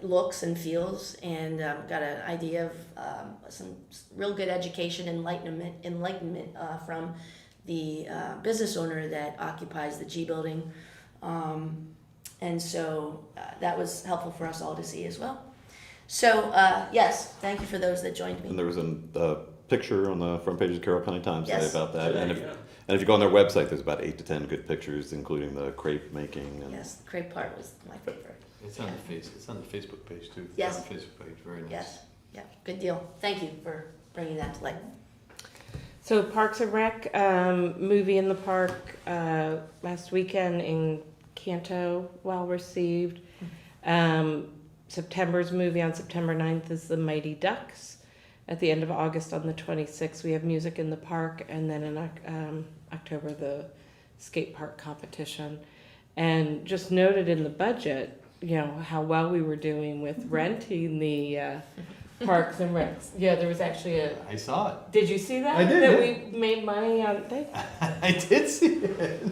looks and feels, and got an idea of some real good education enlightenment from the business owner that occupies the G building, and so that was helpful for us all to see as well. So yes, thank you for those that joined me.
And there was a picture on the front page of Carroll County Times
Yes.
today about that.
Yeah,
And
yeah.
if you go on their website, there's about 8 to 10 good pictures, including the crepe making. And
Yes, the crepe part was my favorite.
It's on it's on the Facebook page too.
Yes.
It's on the Facebook page, very nice.
Yes, yeah, good deal. Thank you for bringing that to light.
So Parks and Rec, movie in the park last weekend in Canto, well received. September's movie on September 9th is The Mighty Ducks. At the end of August on the 26th, we have music in the park, and then in October, the skate park competition. And just noted in the budget, how well we were doing with renting the Parks and Recs. Yeah, there was actually
I saw it.
Did you see that?
I did,
That
yeah.
we made money on.
I did see it.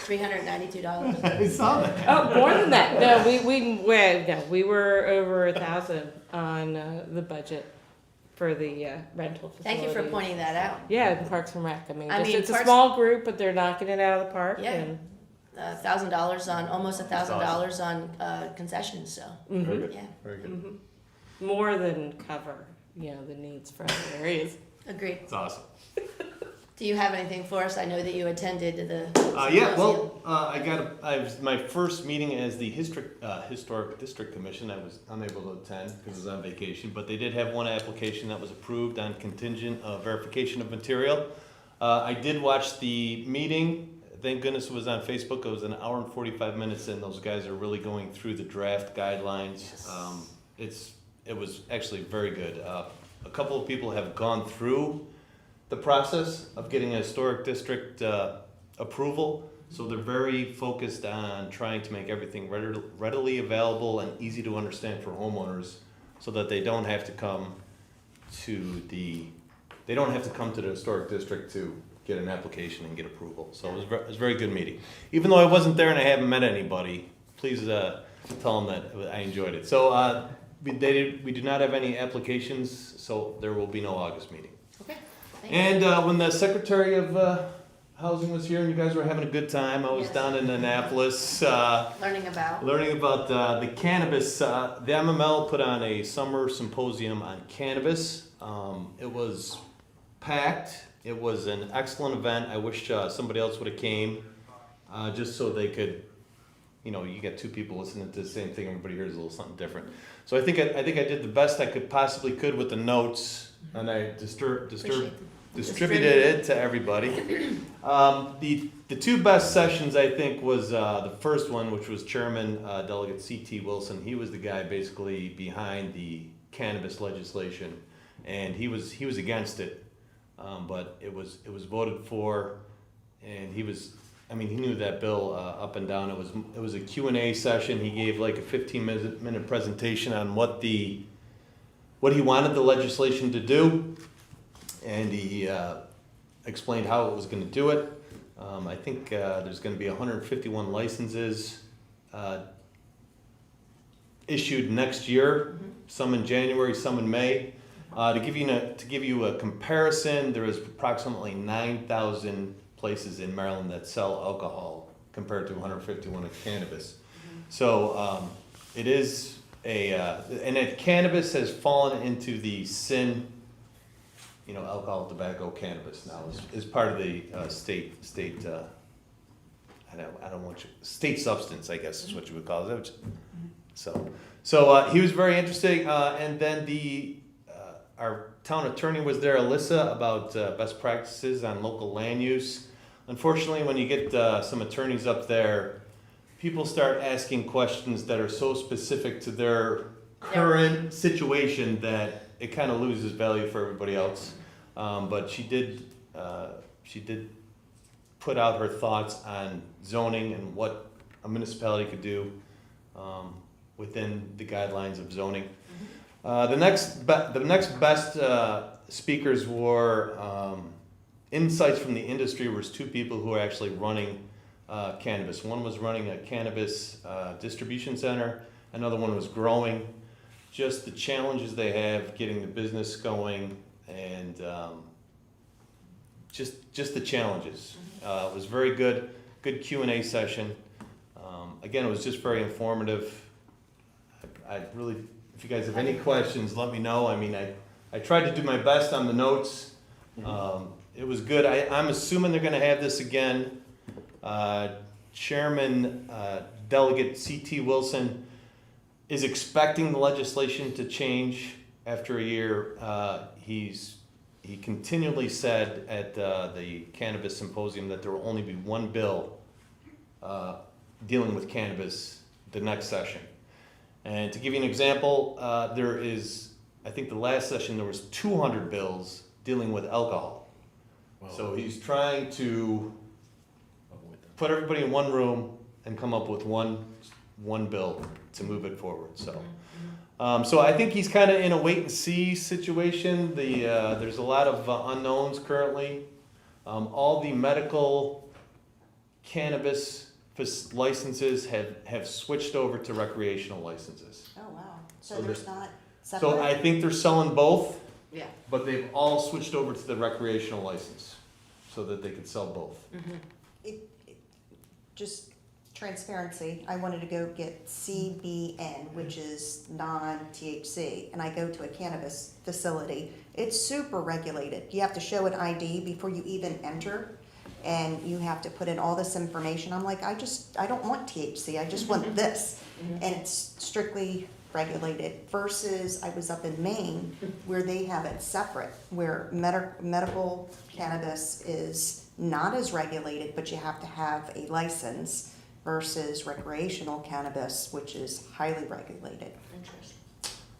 $392.
I saw that.
Oh, more than that. No, we were over 1,000 on the budget for the rental facilities.
Thank you for pointing that out.
Yeah, in Parks and Rec. It's a
Parks-
small group, but they're knocking it out of the park.
Yeah.
And,
$1,000 on, almost $1,000 on concessions, so,
Very good.
yeah,
Very good.
mm-hmm. More than cover, the needs for other areas.
agreed.
It's awesome.
Do you have anything for us? I know that you attended the
Yeah,
symposium.
well, I was my first meeting as the historic district commission. I was unable to attend because I was on vacation, but they did have one application that was approved on contingent verification of material. I did watch the meeting. Thank goodness it was on Facebook. It was an hour and 45 minutes, and those guys are really going through the draft guidelines. It was actually very good. A couple of people have gone through the process of getting a historic district approval, so they're very focused on trying to make everything readily available and easy to understand for homeowners, so that they don't have to come to the historic district to get an application and get approval. So it was a very good meeting. Even though I wasn't there and I haven't met anybody, please tell them that I enjoyed it. So we do not have any applications, so there will be no August meeting.
Okay. Thank you.
And when the Secretary of Housing was here and you guys were having a good time, I was down in Annapolis
Learning about.
the cannabis. The MML put on a summer symposium on cannabis. It was packed. It was an excellent event. I wish somebody else would have came, just so they could, you get two people listening to the same thing. Everybody hears a little something different. So I think I did the best I possibly could with the notes, and I distributed it to everybody. The two best sessions, I think, was the first one, which was Chairman Delegate C.T. Wilson. He was the guy basically behind the cannabis legislation, and he was against it. But it was voted for, and he knew that bill up and down. It was a Q&A session. He gave like a 15-minute presentation on what he wanted the legislation to do, and he explained how it was going to do it. I think there's going to be 151 licenses issued next year, some in January, some in May. To give you a comparison, there is approximately 9,000 places in Maryland that sell alcohol compared to 151 of cannabis. So it is and cannabis has fallen into the sin, alcohol, tobacco, cannabis now is part of the state. I don't want you state substance, I guess is what you would call it. So he was very interesting, and then our town attorney was there, Alyssa, about best practices on local land use. Unfortunately, when you get some attorneys up there, people start asking questions that are so specific to their current situation that it kind of loses value for everybody else. But she did put out her thoughts on zoning and what a municipality could do within the guidelines of zoning. The next best speakers were insights from the industry. Was two people who are actually running cannabis. One was running a cannabis distribution center. Another one was growing. Just the challenges they have getting the business going, and just the challenges. It was very good Q&A session. Again, it was just very informative. I really. If you guys have any questions, let me know. I tried to do my best on the notes. It was good. I'm assuming they're going to have this again. Chairman Delegate C.T. Wilson is expecting the legislation to change after a year. He continually said at the cannabis symposium that there will only be one bill dealing with cannabis the next session. And to give you an example, I think the last session there was 200 bills dealing with alcohol. Wow. So he's trying to put everybody in one room and come up with one bill to move it forward. So I think he's kind of in a wait and see situation. There's a lot of unknowns currently. All the medical cannabis licenses have switched over to recreational licenses.
Oh, wow. So there's not separate?
So I think they're selling both.
Yeah.
But they've all switched over to the recreational license so that they could sell both.
Just transparency, I wanted to go get CBN, which is non-THC, and I go to a cannabis facility. It's super regulated. You have to show an ID before you even enter, and you have to put in all this information. I'm like, I don't want THC, I just want this. And it's strictly regulated versus I was up in Maine where they have it separate, where medical cannabis is not as regulated, but you have to have a license versus recreational cannabis, which is highly regulated.
Interesting.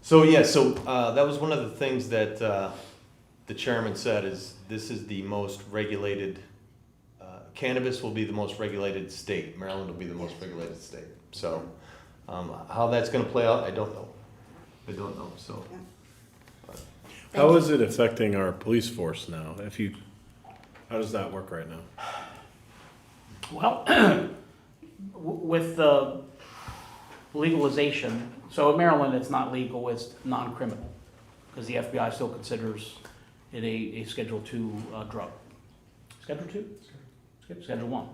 So, yeah, so that was one of the things that the chairman said is this is the most regulated, cannabis will be the most regulated state. Maryland will be the most regulated state. So how that's going to play out, I don't know. So.
How is it affecting our police force now? How does that work right now?
Well, with the legalization, so in Maryland, it's not legal, it's non-criminal, because the FBI still considers it a Schedule II drug. Schedule II? Schedule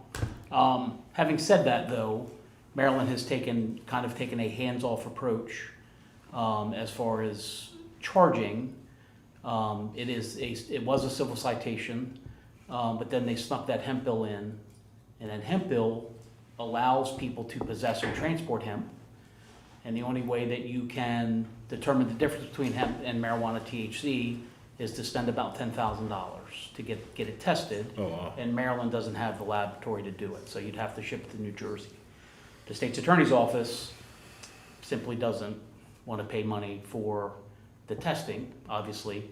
I. Having said that, though, Maryland has taken a hands-off approach as far as charging. It was a civil citation, but then they snuck that hemp bill in, and that hemp bill allows people to possess or transport hemp. And the only way that you can determine the difference between hemp and marijuana THC is to spend about $10,000 to get it tested.
Oh, wow.
And Maryland doesn't have the laboratory to do it, so you'd have to ship it to New Jersey. The state's attorney's office simply doesn't want to pay money for the testing, obviously.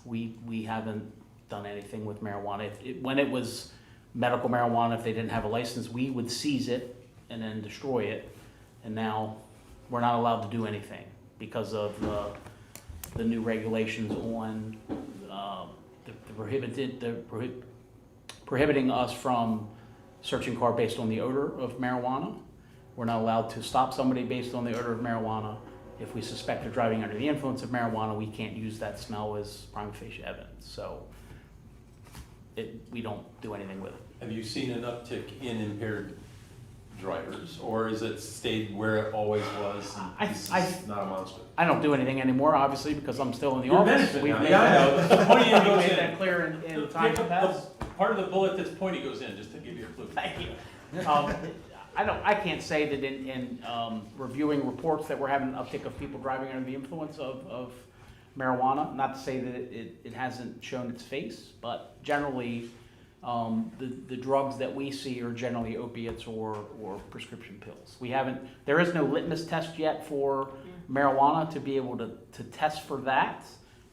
We haven't done anything with marijuana. When it was medical marijuana, if they didn't have a license, we would seize it and then destroy it. And now we're not allowed to do anything because of the new regulations on prohibiting us from searching car based on the odor of marijuana. We're not allowed to stop somebody based on the odor of marijuana. If we suspect they're driving under the influence of marijuana, we can't use that smell as prima facie evidence. So we don't do anything with it.
Have you seen an uptick in impaired drivers, or is it stayed where it always was? This is not a monster.
I don't do anything anymore, obviously, because I'm still in the
You're
office.
benefit
We've
now.
made
Yeah, I
that-
know. The podium goes
made
in.
that clear in time past.
Part of the bullet that's pointy goes in, just to give you a clue.
Thank you. I can't say that in reviewing reports that we're having an uptick of people driving under the influence of marijuana. Not to say that it hasn't shown its face, but generally, the drugs that we see are generally opiates or prescription pills. There is no litmus test yet for marijuana to be able to test for that,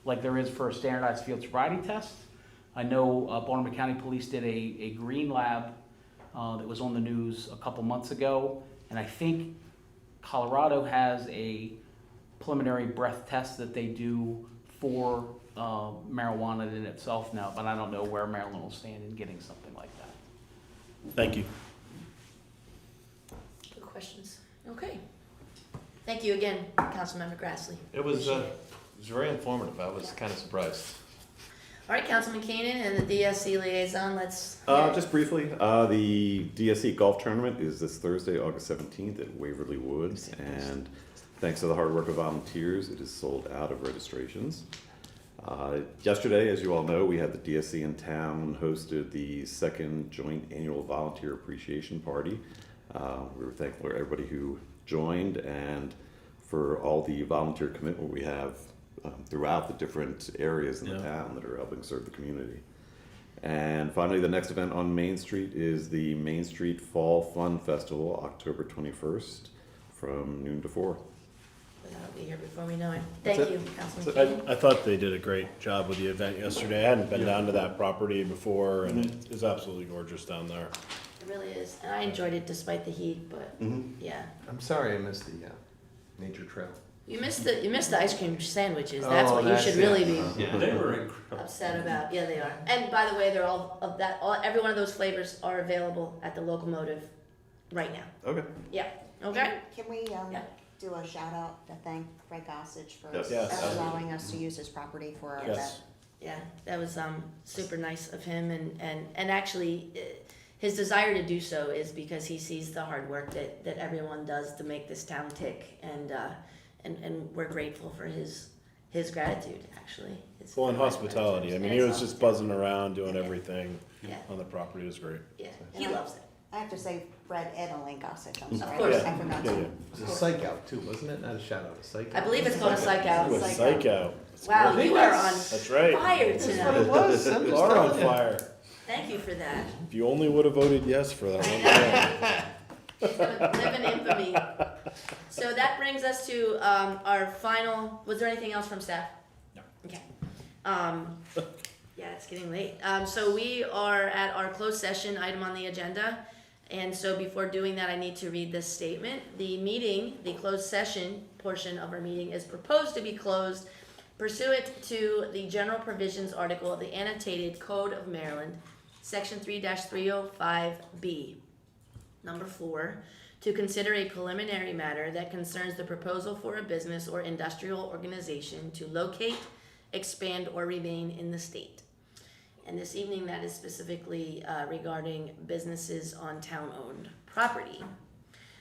like there is for a standardized field sobriety test. I know Baltimore County Police did a green lab that was on the news a couple months ago, and I think Colorado has a preliminary breath test that they do for marijuana in itself now, but I don't know where Maryland will stand in getting something like that.
Thank you.
Good questions. Okay. Thank you again, Councilmember Grassley.
It was very informative. I was kind of surprised.
All right, Councilman Keenan and the DSC liaison, let's.
Just briefly, the DSC golf tournament is this Thursday, August 17th at Waverly Woods, and thanks to the hard work of volunteers, it is sold out of registrations. Yesterday, as you all know, we had the DSC in town hosted the second joint annual volunteer appreciation party. We were thankful for everybody who joined and for all the volunteer commitment we have throughout the different areas in the town that are helping serve the community. And finally, the next event on Main Street is the Main Street Fall Fun Festival, October 21st from noon to 4.
That'll be here before we know it. Thank you, Councilman Keenan.
I thought they did a great job with the event yesterday. I hadn't been down to that property before, and it is absolutely gorgeous down there.
It really is. And I enjoyed it despite the heat, but yeah.
I'm sorry I missed the nature trail.
You missed the ice cream sandwiches. That's what you should really be
They were incredible.
upset about. Yeah, they are. And by the way, they're every one of those flavors are available at the locomotive right now.
Okay.
Yeah. Okay.
Can we
Yeah.
do a shout out to thank Greg Gossage for
Yes.
allowing us to use his property for our
Yes.
event?
Yeah, that was super nice of him, and actually, his desire to do so is because he sees the hard work that everyone does to make this town tick, and we're grateful for his gratitude, actually.
Well, and hospitality, I mean, he was just buzzing around, doing everything
Yeah.
on the property, it was great.
Yeah, he loves it.
I have to say, Fred Ed only gossip, I'm sorry.
course.
I forgot to.
It was a psych out too, wasn't it? Not a shout out, a psych out.
I believe it's called a psych out.
It was Psych Out.
Wow,
great.
you are on
That's right.
fire tonight.
was. I'm
You
just
are on
telling you.
fire.
Thank you for that.
If you only would have voted yes for that one.
Live in infamy. So that brings us to our final. Was there anything else from staff?
No.
Okay. Yeah, it's getting late. So we are at our closed session item on the agenda. And so before doing that, I need to read this statement. The meeting, the closed session portion of our meeting is proposed to be closed pursuant to the general provisions article of the annotated Code of Maryland, section 3-305B. Number 4, to consider a preliminary matter that concerns the proposal for a business or industrial organization to locate, expand, or remain in the state. And this evening, that is specifically regarding businesses on town-owned property.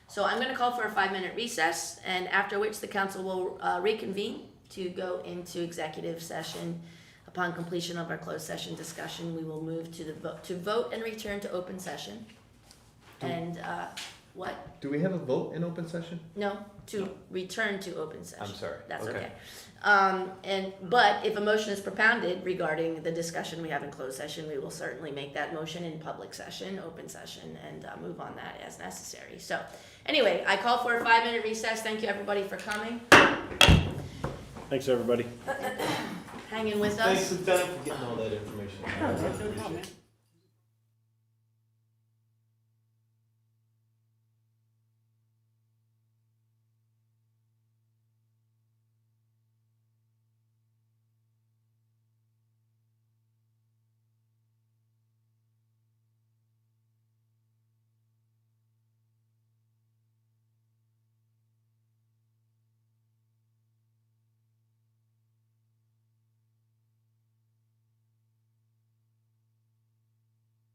So I'm going to call for a 5-minute recess, and after which the council will reconvene to go into executive session. Upon completion of our closed session discussion, we will move to vote and return to open session. And what?
Do we have a vote in open session?
No, to return to open session.
I'm sorry.
That's
Okay.
okay. But if a motion is propounded regarding the discussion we have in closed session, we will certainly make that motion in public session, open session, and move on that as necessary. So anyway, I call for a 5-minute recess. Thank you, everybody, for coming.
Thanks, everybody.
Hanging with us.
Thanks, Lieutenant, for getting all that information.
No problem, man.